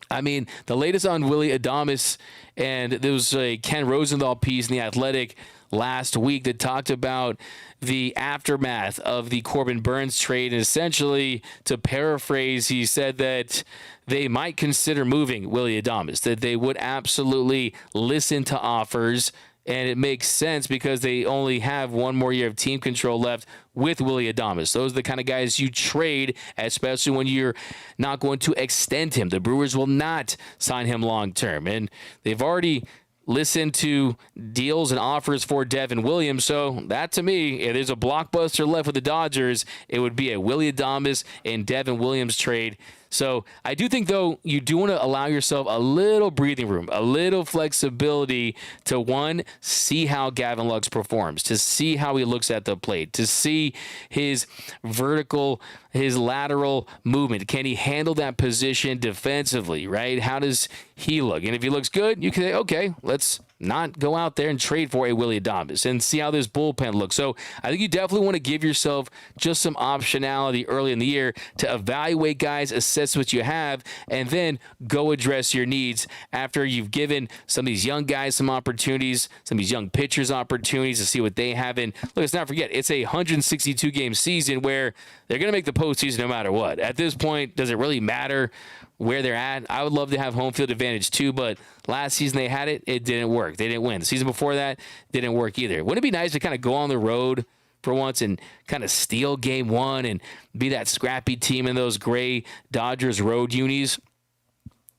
I mean, the latest on Willy Adames, and there was a Ken Rosenthal piece in The Athletic last week that talked about the aftermath of the Corbin Burns trade. And essentially, to paraphrase, he said that they might consider moving Willy Adames, that they would absolutely listen to offers. And it makes sense because they only have 1 more year of team control left with Willy Adames. Those are the kind of guys you trade, especially when you're not going to extend him. The Brewers will not sign him long term. And they've already listened to deals and offers for Devin Williams. So that, to me, if there's a blockbuster left with the Dodgers, it would be a Willy Adames and Devin Williams trade. So I do think, though, you do want to allow yourself a little breathing room, a little flexibility to, one, see how Gavin Lux performs, to see how he looks at the plate, to see his vertical, his lateral movement. Can he handle that position defensively, right? How does he look? And if he looks good, you can say, okay, let's not go out there and trade for a Willy Adames and see how this bullpen looks. So I think you definitely want to give yourself just some optionality early in the year to evaluate guys, assess what you have, and then go address your needs after you've given some of these young guys some opportunities, some of these young pitchers opportunities to see what they have. And look, let's not forget, it's a 162-game season where they're going to make the postseason no matter what. At this point, does it really matter where they're at? I would love to have home field advantage too, but last season they had it. It didn't work. They didn't win. The season before that didn't work either. Wouldn't it be nice to kind of go on the road for once and kind of steal game 1 and be that scrappy team in those gray Dodgers road unis?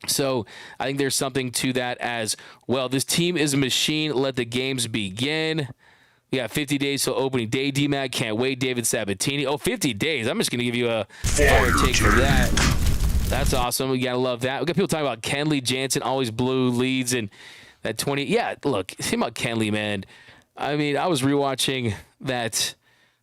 So I think there's something to that as well. This team is a machine. Let the games begin. We got 50 days till opening day, D-Mac. Can't wait. David Sabatini. Oh, 50 days. I'm just going to give you a fire take for that. That's awesome. We got to love that. We got people talking about Kenley Jansen always blew leads and that 20. Yeah, look, think about Kenley, man. I mean, I was rewatching that.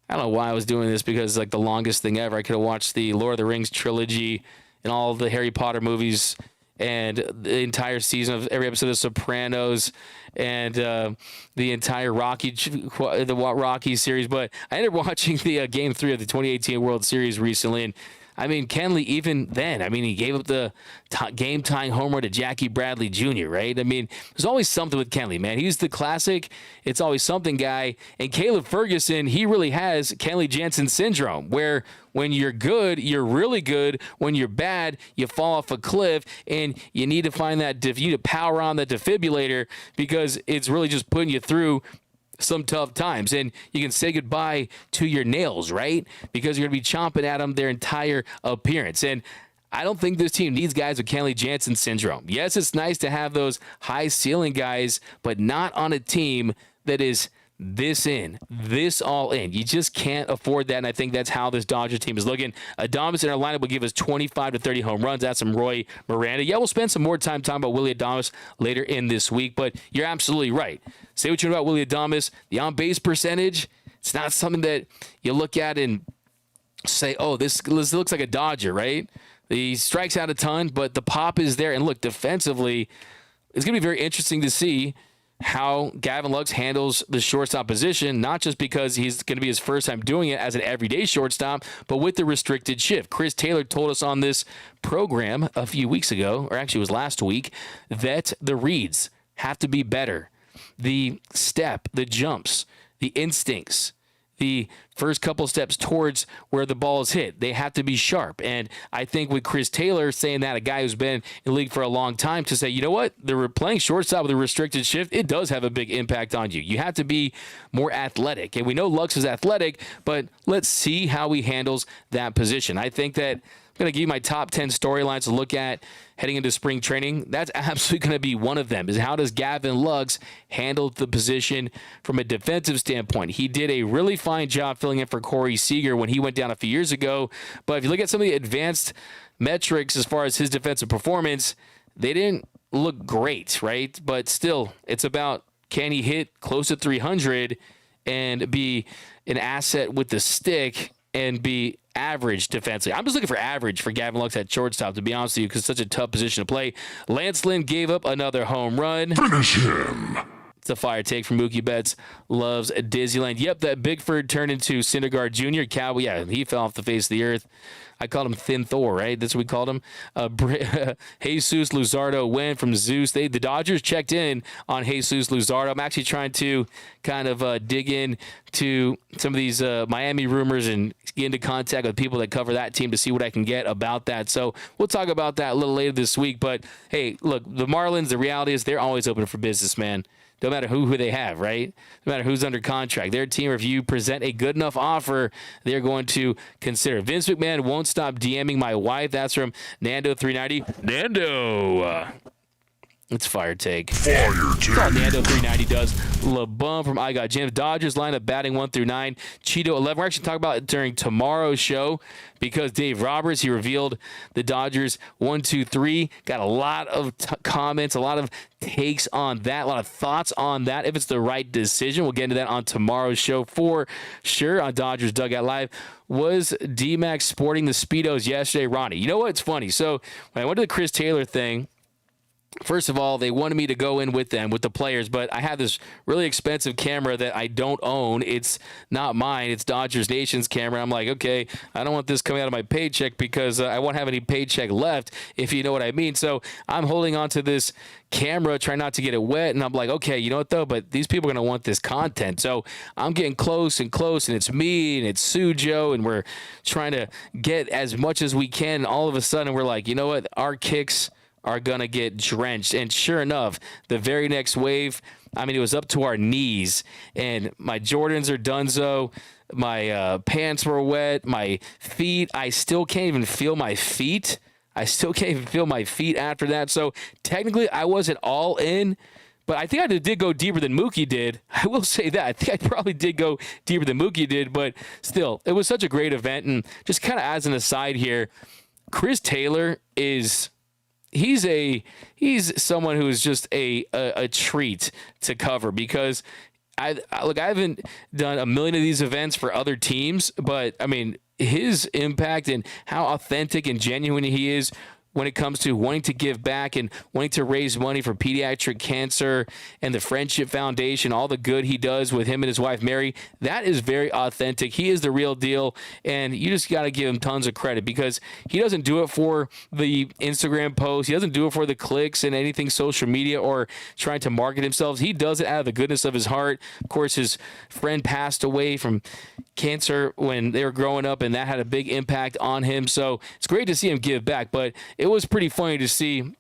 I don't know why I was doing this because it's like the longest thing ever. I could have watched the Lord of the Rings trilogy and all the Harry Potter movies and the entire season of every episode of Sopranos and the entire Rocky series. But I ended up watching the Game 3 of the 2018 World Series recently, and I mean, Kenley, even then, I mean, he gave up the game-tying home run to Jackie Bradley Jr., right? I mean, there's always something with Kenley, man. He's the classic, it's always something guy. And Caleb Ferguson, he really has Kenley Jansen syndrome, where when you're good, you're really good. When you're bad, you fall off a cliff, and you need to find that, you need to power on that defibrillator because it's really just putting you through some tough times, and you can say goodbye to your nails, right? Because you're going to be chomping at them their entire appearance. And I don't think this team needs guys with Kenley Jansen syndrome. Yes, it's nice to have those high ceiling guys, but not on a team that is this all in. You just can't afford that, and I think that's how this Dodgers team is looking. Adames in our lineup will give us 25 to 30 home runs. That's some Roy Miranda. Yeah, we'll spend some more time talking about Willy Adames later in this week, but you're absolutely right. Say what you know about Willy Adames. The on-base percentage, it's not something that you look at and say, oh, this looks like a Dodger, right? He strikes out a ton, but the pop is there. And look, defensively, it's going to be very interesting to see how Gavin Lux handles the shortstop position, not just because he's going to be his first time doing it as an everyday shortstop, but with the restricted shift. Chris Taylor told us on this program a few weeks ago, or actually it was last week, that the reads have to be better. The step, the jumps, the instincts, the first couple steps towards where the ball is hit, they have to be sharp. And I think with Chris Taylor saying that, a guy who's been in the league for a long time, to say, you know what, they're playing shortstop with a restricted shift, it does have a big impact on you. You have to be more athletic. And we know Lux is athletic, but let's see how he handles that position. I think that I'm going to give you my top 10 storylines to look at heading into spring training. That's absolutely going to be one of them, is how does Gavin Lux handle the position from a defensive standpoint? He did a really fine job filling in for Corey Seager when he went down a few years ago. But if you look at some of the advanced metrics as far as his defensive performance, they didn't look great, right? But still, it's about, can he hit close to 300 and be an asset with the stick and be average defensively? I'm just looking for average for Gavin Lux at shortstop, to be honest with you, because it's such a tough position to play. Lance Lynn gave up another home run. Finish him. It's a fire take from Mookie Betts. Loves Disneyland. Yep, that Bigford turned into Syndergaard Jr. Cowboy, yeah, he fell off the face of the earth. I called him Thin Thor, right? That's what we called him. Jesus Luzardo went from Zeus. The Dodgers checked in on Jesus Luzardo. I'm actually trying to kind of dig in to some of these Miami rumors and get into contact with people that cover that team to see what I can get about that. So we'll talk about that a little later this week. But, hey, look, the Marlins, the reality is they're always open for business, man. No matter who they have, right? No matter who's under contract. Their team, if you present a good enough offer, they're going to consider. Vince McMahon won't stop DMing my wife. That's from Nando390. Nando! It's fire take. Fire take. That's all Nando390 does. LeBum from I Got Jim. Dodgers lineup batting 1 through 9. Cheeto 11. We're actually talking about it during tomorrow's show because Dave Roberts, he revealed the Dodgers 1, 2, 3. Got a lot of comments, a lot of takes on that, a lot of thoughts on that. If it's the right decision, we'll get into that on tomorrow's show for sure on Dodgers Dugout Live. Was D-Mac sporting the Speedos yesterday, Ronnie? You know what's funny? So when I went to the Chris Taylor thing, first of all, they wanted me to go in with them, with the players, but I have this really expensive camera that I don't own. It's not mine. It's Dodgers Nation's camera. I'm like, okay, I don't want this coming out of my paycheck because I won't have any paycheck left, if you know what I mean. So I'm holding on to this camera, trying not to get it wet, and I'm like, okay, you know what, though? But these people are going to want this content. So I'm getting close, and it's me, and it's Sujo, and we're trying to get as much as we can, and all of a sudden we're like, you know what, our kicks are going to get drenched. And sure enough, the very next wave, I mean, it was up to our knees. And my Jordans are donezo. My pants were wet. My feet, I still can't even feel my feet. After that. So technically, I wasn't all in. But I think I did go deeper than Mookie did. I will say that. I think I probably did go deeper than Mookie did. But still, it was such a great event. And just kind of as an aside here, Chris Taylor is... He's someone who is just a treat to cover because I haven't done a million of these events for other teams, but I mean his impact and how authentic and genuine he is when it comes to wanting to give back and wanting to raise money for pediatric cancer and the Friendship Foundation, all the good he does with him and his wife, Mary, that is very authentic. He is the real deal, and you just got to give him tons of credit because he doesn't do it for the Instagram posts. He doesn't do it for the clicks and anything social media or trying to market himself. He does it out of the goodness of his heart. Of course, his friend passed away from cancer when they were growing up, and that had a big impact on him. So it's great to see him give back, but it was pretty funny to see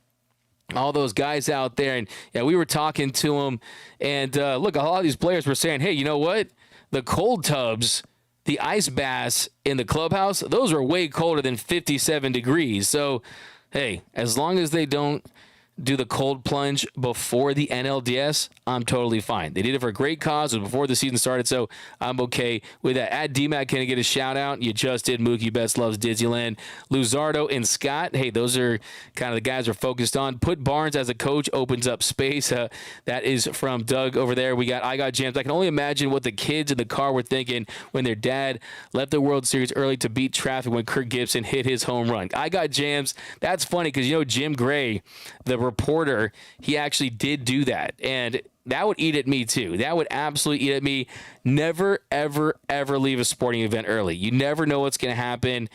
all those guys out there. And yeah, we were talking to them. And look, a lot of these players were saying, hey, you know what? The cold tubs, the ice baths in the clubhouse, those are way colder than 57 degrees. So, hey, as long as they don't do the cold plunge before the NLDS, I'm totally fine. They did it for a great cause. It was before the season started, so I'm okay with that. At DMAC, can I get a shout-out? You just did. Mookie Betts loves Disneyland. Luzardo and Scott, hey, those are kind of the guys we're focused on. Put Barnes as a coach opens up space. That is from Doug over there. I got Jams. I can only imagine what the kids in the car were thinking when their dad left the World Series early to beat traffic when Kirk Gibson hit his home run. I got Jams. That's funny because, Jim Gray, the reporter, he actually did do that, and that would eat at me too. That would absolutely eat at me. Never, ever, ever leave a sporting event early. You never know what's going to happen.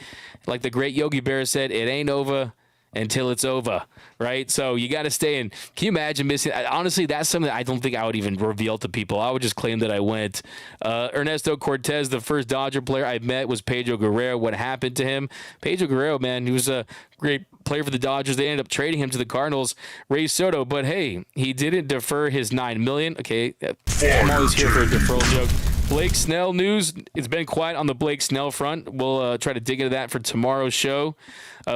Like the great Yogi Berra said, it ain't over until it's over, right? So you got to stay in. Can you imagine missing? Honestly, that's something that I don't think I would even reveal to people. I would just claim that I went. Ernesto Cortez, the first Dodger player I met was Pedro Guerrero. What happened to him? Pedro Guerrero, man, he was a great player for the Dodgers. They ended up trading him to the Cardinals. Ray Soto, but hey, he didn't defer his $9 million. Okay, I'm always here for a deferral joke. Blake Snell news. It's been quiet on the Blake Snell front. We'll try to dig into that for tomorrow's show.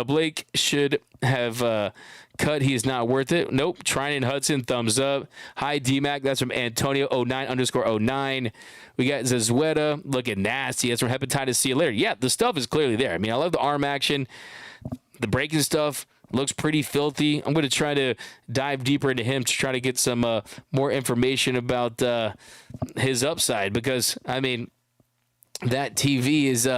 Blake should have cut. He is not worth it. Nope. Trinan Hudson, thumbs up. Hi, DMAC. That's from Antonio09_09. We got Zazueta looking nasty. That's from Hepatitis C. Later. Yeah, the stuff is clearly there. I mean, I love the arm action. The breaking stuff looks pretty filthy. I'm going to try to dive deeper into him to try to get some more information about his upside because, I mean, that TV is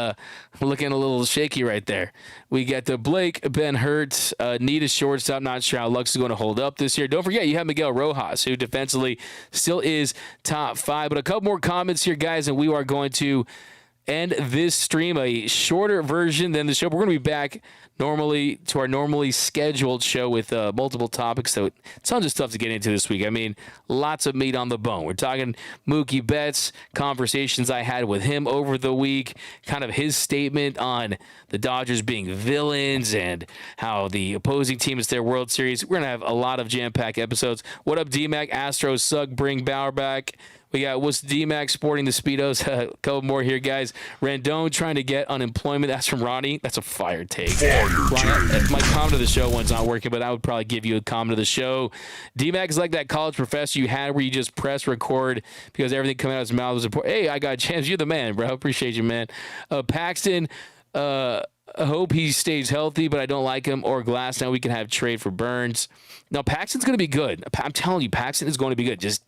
looking a little shaky right there. We got the Blake, Ben Hurts, need a shortstop. Not sure how Lux is going to hold up this year. Don't forget, you have Miguel Rojas, who defensively still is top 5. But a couple more comments here, guys, and we are going to end this stream, a shorter version than the show. We're going to be back to our normally scheduled show with multiple topics. So tons of stuff to get into this week. I mean, lots of meat on the bone. We're talking Mookie Betts, conversations I had with him over the week, kind of his statement on the Dodgers being villains and how the opposing team is their World Series. We're going to have a lot of jam-packed episodes. What up, DMAC? Astros suck. Bring Bauer back. We got what's DMAC sporting the Speedos. A couple more here, guys. Rendon trying to get unemployment. That's from Ronnie. That's a fire take. Ronnie, my comment of the show one's not working, but I would probably give you a comment of the show. DMAC is like that college professor you had where you just press record because everything coming out of his mouth was important. Hey, I got a chance. You're the man, bro. Appreciate you, man. Paxton, I hope he stays healthy, but I don't like him. Or Glass. Now we can have trade for Burns. Now, Paxton's going to be good. I'm telling you, Paxton is going to be good. Just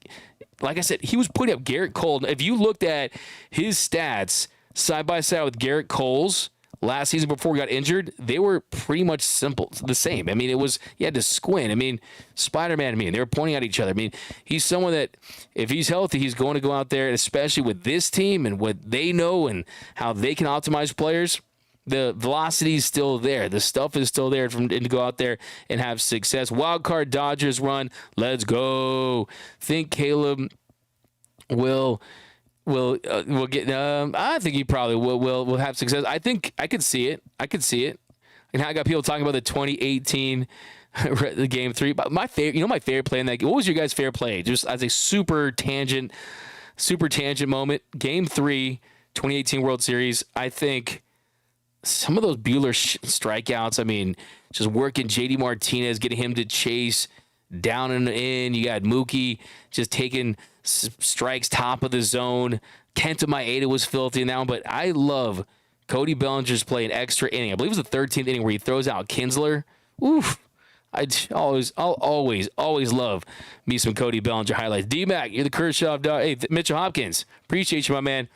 like I said, he was putting up Garrett Cole. If you looked at his stats side by side with Garrett Cole's last season before he got injured, they were pretty much the same. I mean, it was, you had to squint. I mean, Spider-Man, they were pointing at each other. I mean, he's someone that if he's healthy, he's going to go out there, especially with this team and what they know and how they can optimize players. The velocity is still there. The stuff is still there to go out there and have success. Wild card Dodgers run. Let's go. Think Caleb will get. I think he probably will have success. I think I could see it. And I got people talking about the 2018 the game 3. But my favorite play in that game. What was your guys' favorite play? Just as a super tangent moment. Game 3, 2018 World Series. I think some of those Buehler strikeouts, I mean, just working JD Martinez, getting him to chase down and in. You got Mookie just taking strikes top of the zone. Kenta Maeda was filthy in that one, but I love Cody Bellinger's play an extra inning. I believe it was the 13th inning where he throws out Kinsler. Oof. I'll always love me some Cody Bellinger highlights. D-Mac, you're the Kershaw dog. Hey, Mitchell Hopkins, appreciate you, my man.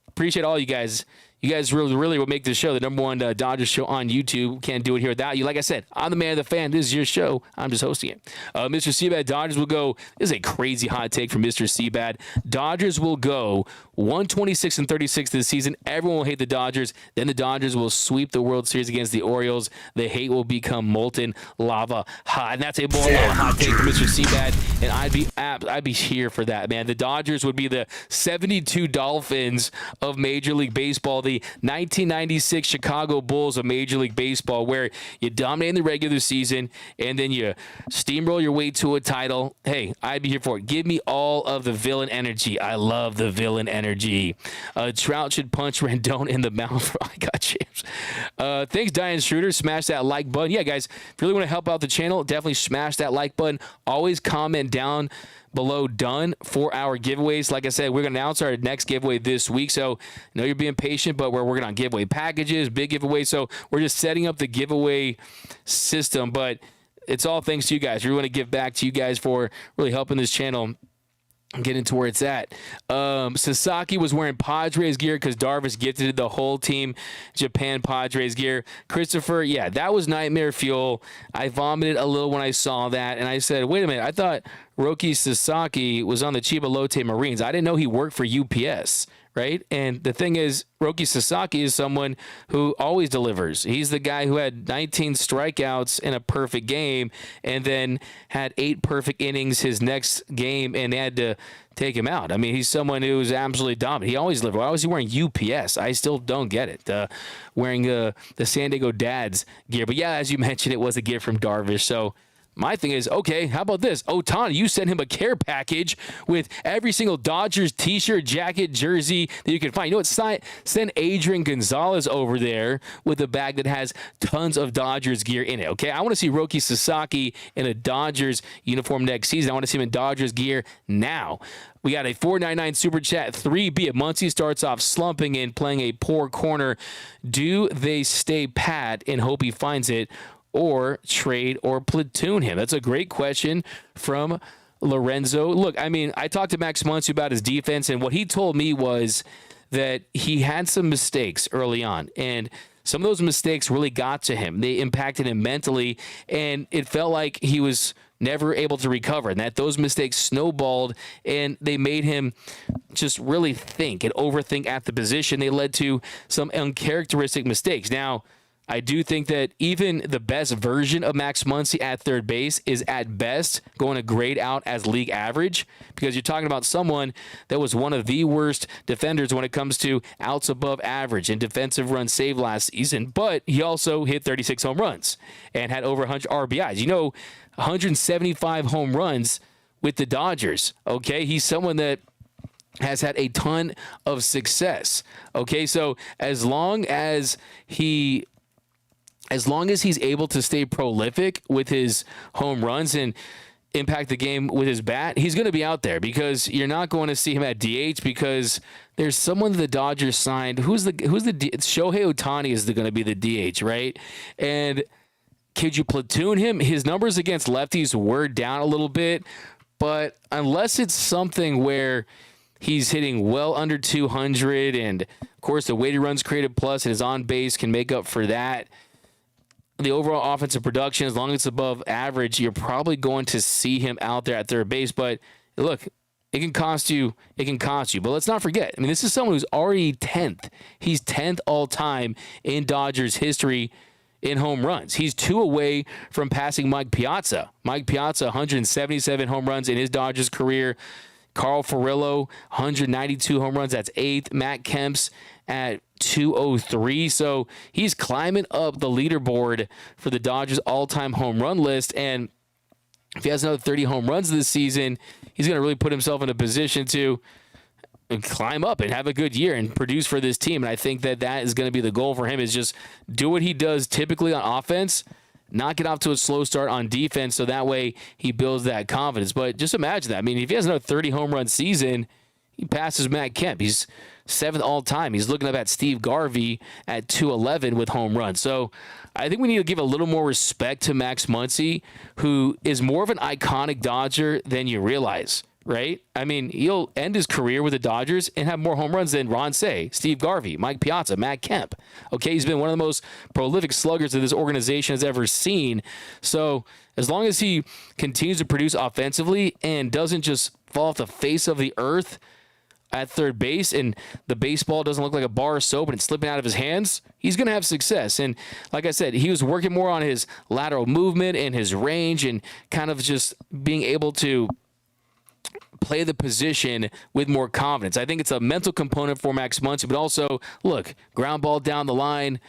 Appreciate all you guys. You guys really will make this show the number one Dodgers show on YouTube. Can't do it here without you. Like I said, I'm the man of the fan. This is your show. I'm just hosting it. Mr. Seabad, Dodgers will go. This is a crazy hot take from Mr. Seabad. Dodgers will go 126-36 this season. Everyone will hate the Dodgers. Then the Dodgers will sweep the World Series against the Orioles. The hate will become molten lava hot. And that's a more lava hot take from Mr. Seabad. And I'd be here for that, man. The Dodgers would be the 72 Dolphins of Major League Baseball the 1996 Chicago Bulls of Major League Baseball, where you dominate in the regular season and then you steamroll your way to a title. Hey, I'd be here for it. Give me all of the villain energy. I love the villain energy. Trout should punch Rendon in the mouth. I got James. Thanks, Diane Schroeder. Smash that like button. Yeah, guys, if you really want to help out the channel, definitely smash that like button. Always comment down below done for our giveaways. Like I said, we're going to announce our next giveaway this week. So I know you're being patient, but we're working on giveaway packages, big giveaways. So we're just setting up the giveaway system, but it's all thanks to you guys. We want to give back to you guys for really helping this channel get into where it's at. Sasaki was wearing Padres gear because Darvish gifted the whole team Japan Padres gear. Christopher, yeah, that was nightmare fuel. I vomited a little when I saw that, and I said, wait a minute, I thought Roki Sasaki was on the Chiba Lotte Marines. I didn't know he worked for UPS, right? And the thing is, Roki Sasaki is someone who always delivers. He's the guy who had 19 strikeouts in a perfect game and then had 8 perfect innings his next game, and they had to take him out. I mean, he's someone who's absolutely dominant. He always delivered. Why was he wearing UPS? I still don't get it. Wearing the San Diego Dads gear. But yeah, as you mentioned, it was a gift from Darvish. So my thing is, okay, how about this? Ohtani, you send him a care package with every single Dodgers t-shirt, jacket, jersey that you can find. You know what? Send Adrian Gonzalez over there with a bag that has tons of Dodgers gear in it, okay? I want to see Roki Sasaki in a Dodgers uniform next season. I want to see him in Dodgers gear now. We got a $4.99 Super Chat 3B. If Muncy starts off slumping and playing a poor corner, do they stay pat and hope he finds it, or trade or platoon him? That's a great question from Lorenzo. Look, I mean, I talked to Max Muncy about his defense, and what he told me was that he had some mistakes early on, and some of those mistakes really got to him. They impacted him mentally, and it felt like he was never able to recover, and that those mistakes snowballed, and they made him just really think and overthink at the position. They led to some uncharacteristic mistakes. Now, I do think that even the best version of Max Muncy at third base is at best going to grade out as league average, because you're talking about someone that was one of the worst defenders when it comes to outs above average and defensive runs saved last season, but he also hit 36 home runs and had over 100 RBIs. You know, 175 home runs with the Dodgers, okay? He's someone that has had a ton of success, okay? So as long as he's able to stay prolific with his home runs and impact the game with his bat, he's going to be out there, because you're not going to see him at DH, because there's someone the Dodgers signed. Shohei Ohtani is going to be the DH, right? And could you platoon him? His numbers against lefties were down a little bit, but unless it's something where he's hitting well under 200, and of course the weighted runs created plus and his on base can make up for that, the overall offensive production, as long as it's above average, you're probably going to see him out there at third base. But look, it can cost you. It can cost you. But let's not forget, I mean, this is someone who's already 10th. He's 10th all time in Dodgers history in home runs. He's 2 away from passing Mike Piazza. Mike Piazza, 177 home runs in his Dodgers career. Carl Furillo, 192 home runs. That's 8th. Matt Kemp's at 203. So he's climbing up the leaderboard for the Dodgers all-time home run list. And if he has another 30 home runs this season, he's going to really put himself in a position to climb up and have a good year and produce for this team. And I think that is going to be the goal for him, is just do what he does typically on offense, not get off to a slow start on defense, so that way he builds that confidence. But just imagine that. I mean, if he has another 30 home run season, he passes Matt Kemp. He's 7th all time. He's looking up at Steve Garvey at 211 with home runs. So I think we need to give a little more respect to Max Muncy, who is more of an iconic Dodger than you realize, right? I mean, he'll end his career with the Dodgers and have more home runs than Ron Cey, Steve Garvey, Mike Piazza, Matt Kemp. Okay, he's been one of the most prolific sluggers that this organization has ever seen. So as long as he continues to produce offensively and doesn't just fall off the face of the earth at third base, and the baseball doesn't look like a bar of soap and it's slipping out of his hands, he's going to have success. And like I said, he was working more on his lateral movement and his range and kind of just being able to play the position with more confidence. I think it's a mental component for Max Muncy, but also, look, ground ball down the line,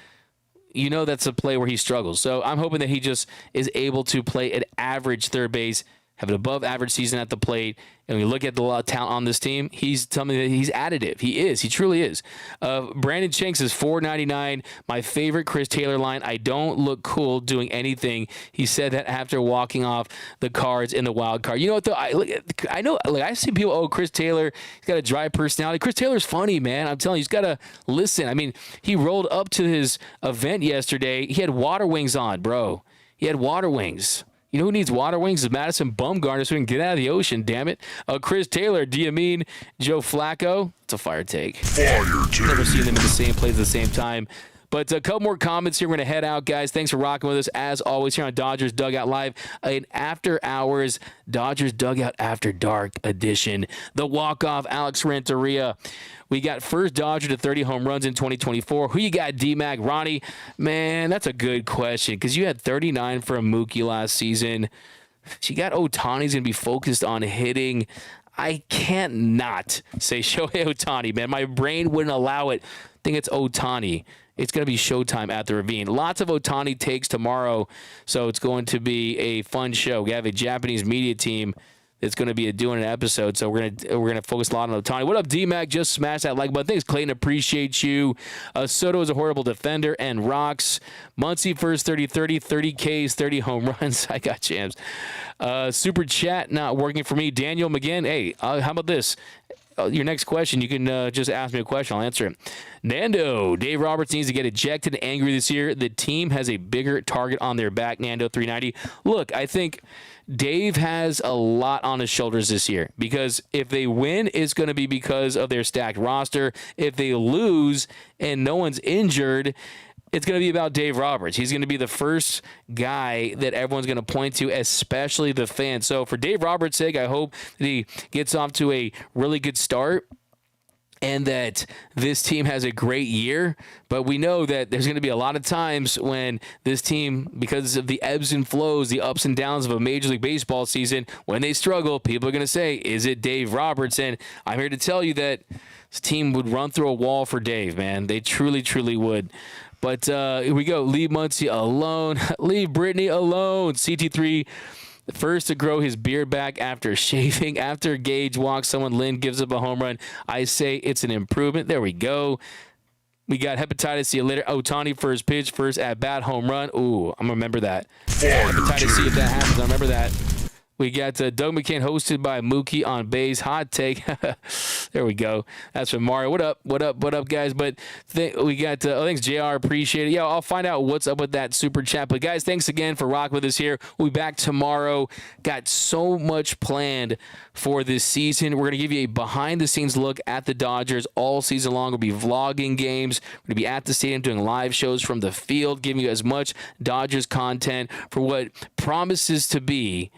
you know that's a play where he struggles. So I'm hoping that he just is able to play at average third base, have an above-average season at the plate, and when you look at the lot of talent on this team, he's telling me that he's additive. He is. He truly is. Brandon Shanks is $4.99. My favorite Chris Taylor line, I don't look cool doing anything. He said that after walking off the Cards in the wild card. You know what, though? I know, like, I see people, Chris Taylor, he's got a dry personality. Chris Taylor's funny, man. I'm telling you, he's got to listen. I mean, he rolled up to his event yesterday. He had water wings on, bro. He had water wings. You know who needs water wings? Is Madison Bumgarner, so we can get out of the ocean, damn it. Chris Taylor, do you mean Joe Flacco? It's a fire take. Never seen them in the same place at the same time. But a couple more comments here. We're going to head out, guys. Thanks for rocking with us, as always, here on Dodgers Dugout Live, an after-hours Dodgers Dugout After Dark edition. The walk-off Alex Renteria. We got first Dodger to 30 home runs in 2024. Who you got, D-Mac? Ronnie? Man, that's a good question because you had 39 for a Mookie last season. You got Ohtani's going to be focused on hitting. I can't not say Shohei Ohtani, man. My brain wouldn't allow it. I think it's Ohtani. It's going to be showtime at the Ravine. Lots of Ohtani takes tomorrow, so it's going to be a fun show. We have a Japanese media team that's going to be doing an episode, so we're gonna focus a lot on Ohtani. What up, D-Mac? Just smash that like button. Thanks, Clayton. Appreciate you. Soto is a horrible defender and rocks. Muncy first 30-30, 30 Ks, 30 home runs. I got jams. Super chat not working for me. Daniel McGinn. Hey, how about this? Your next question, you can just ask me a question. I'll answer it. Nando, Dave Roberts needs to get ejected and angry this year. The team has a bigger target on their back, Nando 390. Look, I think Dave has a lot on his shoulders this year because if they win, it's going to be because of their stacked roster. If they lose and no one's injured, it's going to be about Dave Roberts. He's going to be the first guy that everyone's going to point to, especially the fans. So for Dave Roberts' sake, I hope that he gets off to a really good start and that this team has a great year. But we know that there's going to be a lot of times when this team, because of the ebbs and flows, the ups and downs of a Major League Baseball season, when they struggle, people are going to say, is it Dave Roberts? And I'm here to tell you that this team would run through a wall for Dave, man. They truly, truly would. But here we go. Leave Muncy alone. Leave Brittany alone. CT3 first to grow his beard back after shaving. After Gage walks someone, Lynn gives up a home run. I say it's an improvement. There we go. We got hepatitis. See you later. Ohtani first pitch, first at bat, home run. Ooh, I'm going to remember that. Hepatitis C if that happens. I remember that. We got Doug McCann hosted by Mookie on base. Hot take. There we go. That's from Mario. What up? What up? What up, guys? But we got, thanks, JR. Appreciate it. Yeah, I'll find out what's up with that super chat. But, guys, thanks again for rocking with us here. We'll be back tomorrow. Got so much planned for this season. We're going to give you a behind-the-scenes look at the Dodgers all season long. We'll be vlogging games. We're going to be at the stadium doing live shows from the field, giving you as much Dodgers content for what promises to be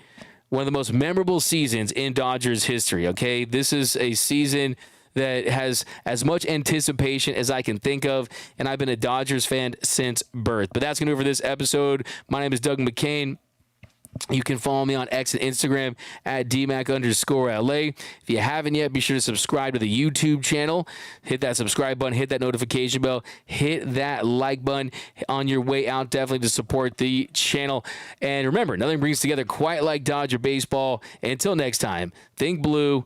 one of the most memorable seasons in Dodgers history, okay? This is a season that has as much anticipation as I can think of, and I've been a Dodgers fan since birth. But that's going to do it for this episode. My name is Doug McCain. You can follow me on X and Instagram at DMac_LA. If you haven't yet, be sure to subscribe to the YouTube channel. Hit that subscribe button, hit that notification bell, hit that like button on your way out, definitely to support the channel. And remember, nothing brings together quite like Dodger baseball. Until next time, think blue,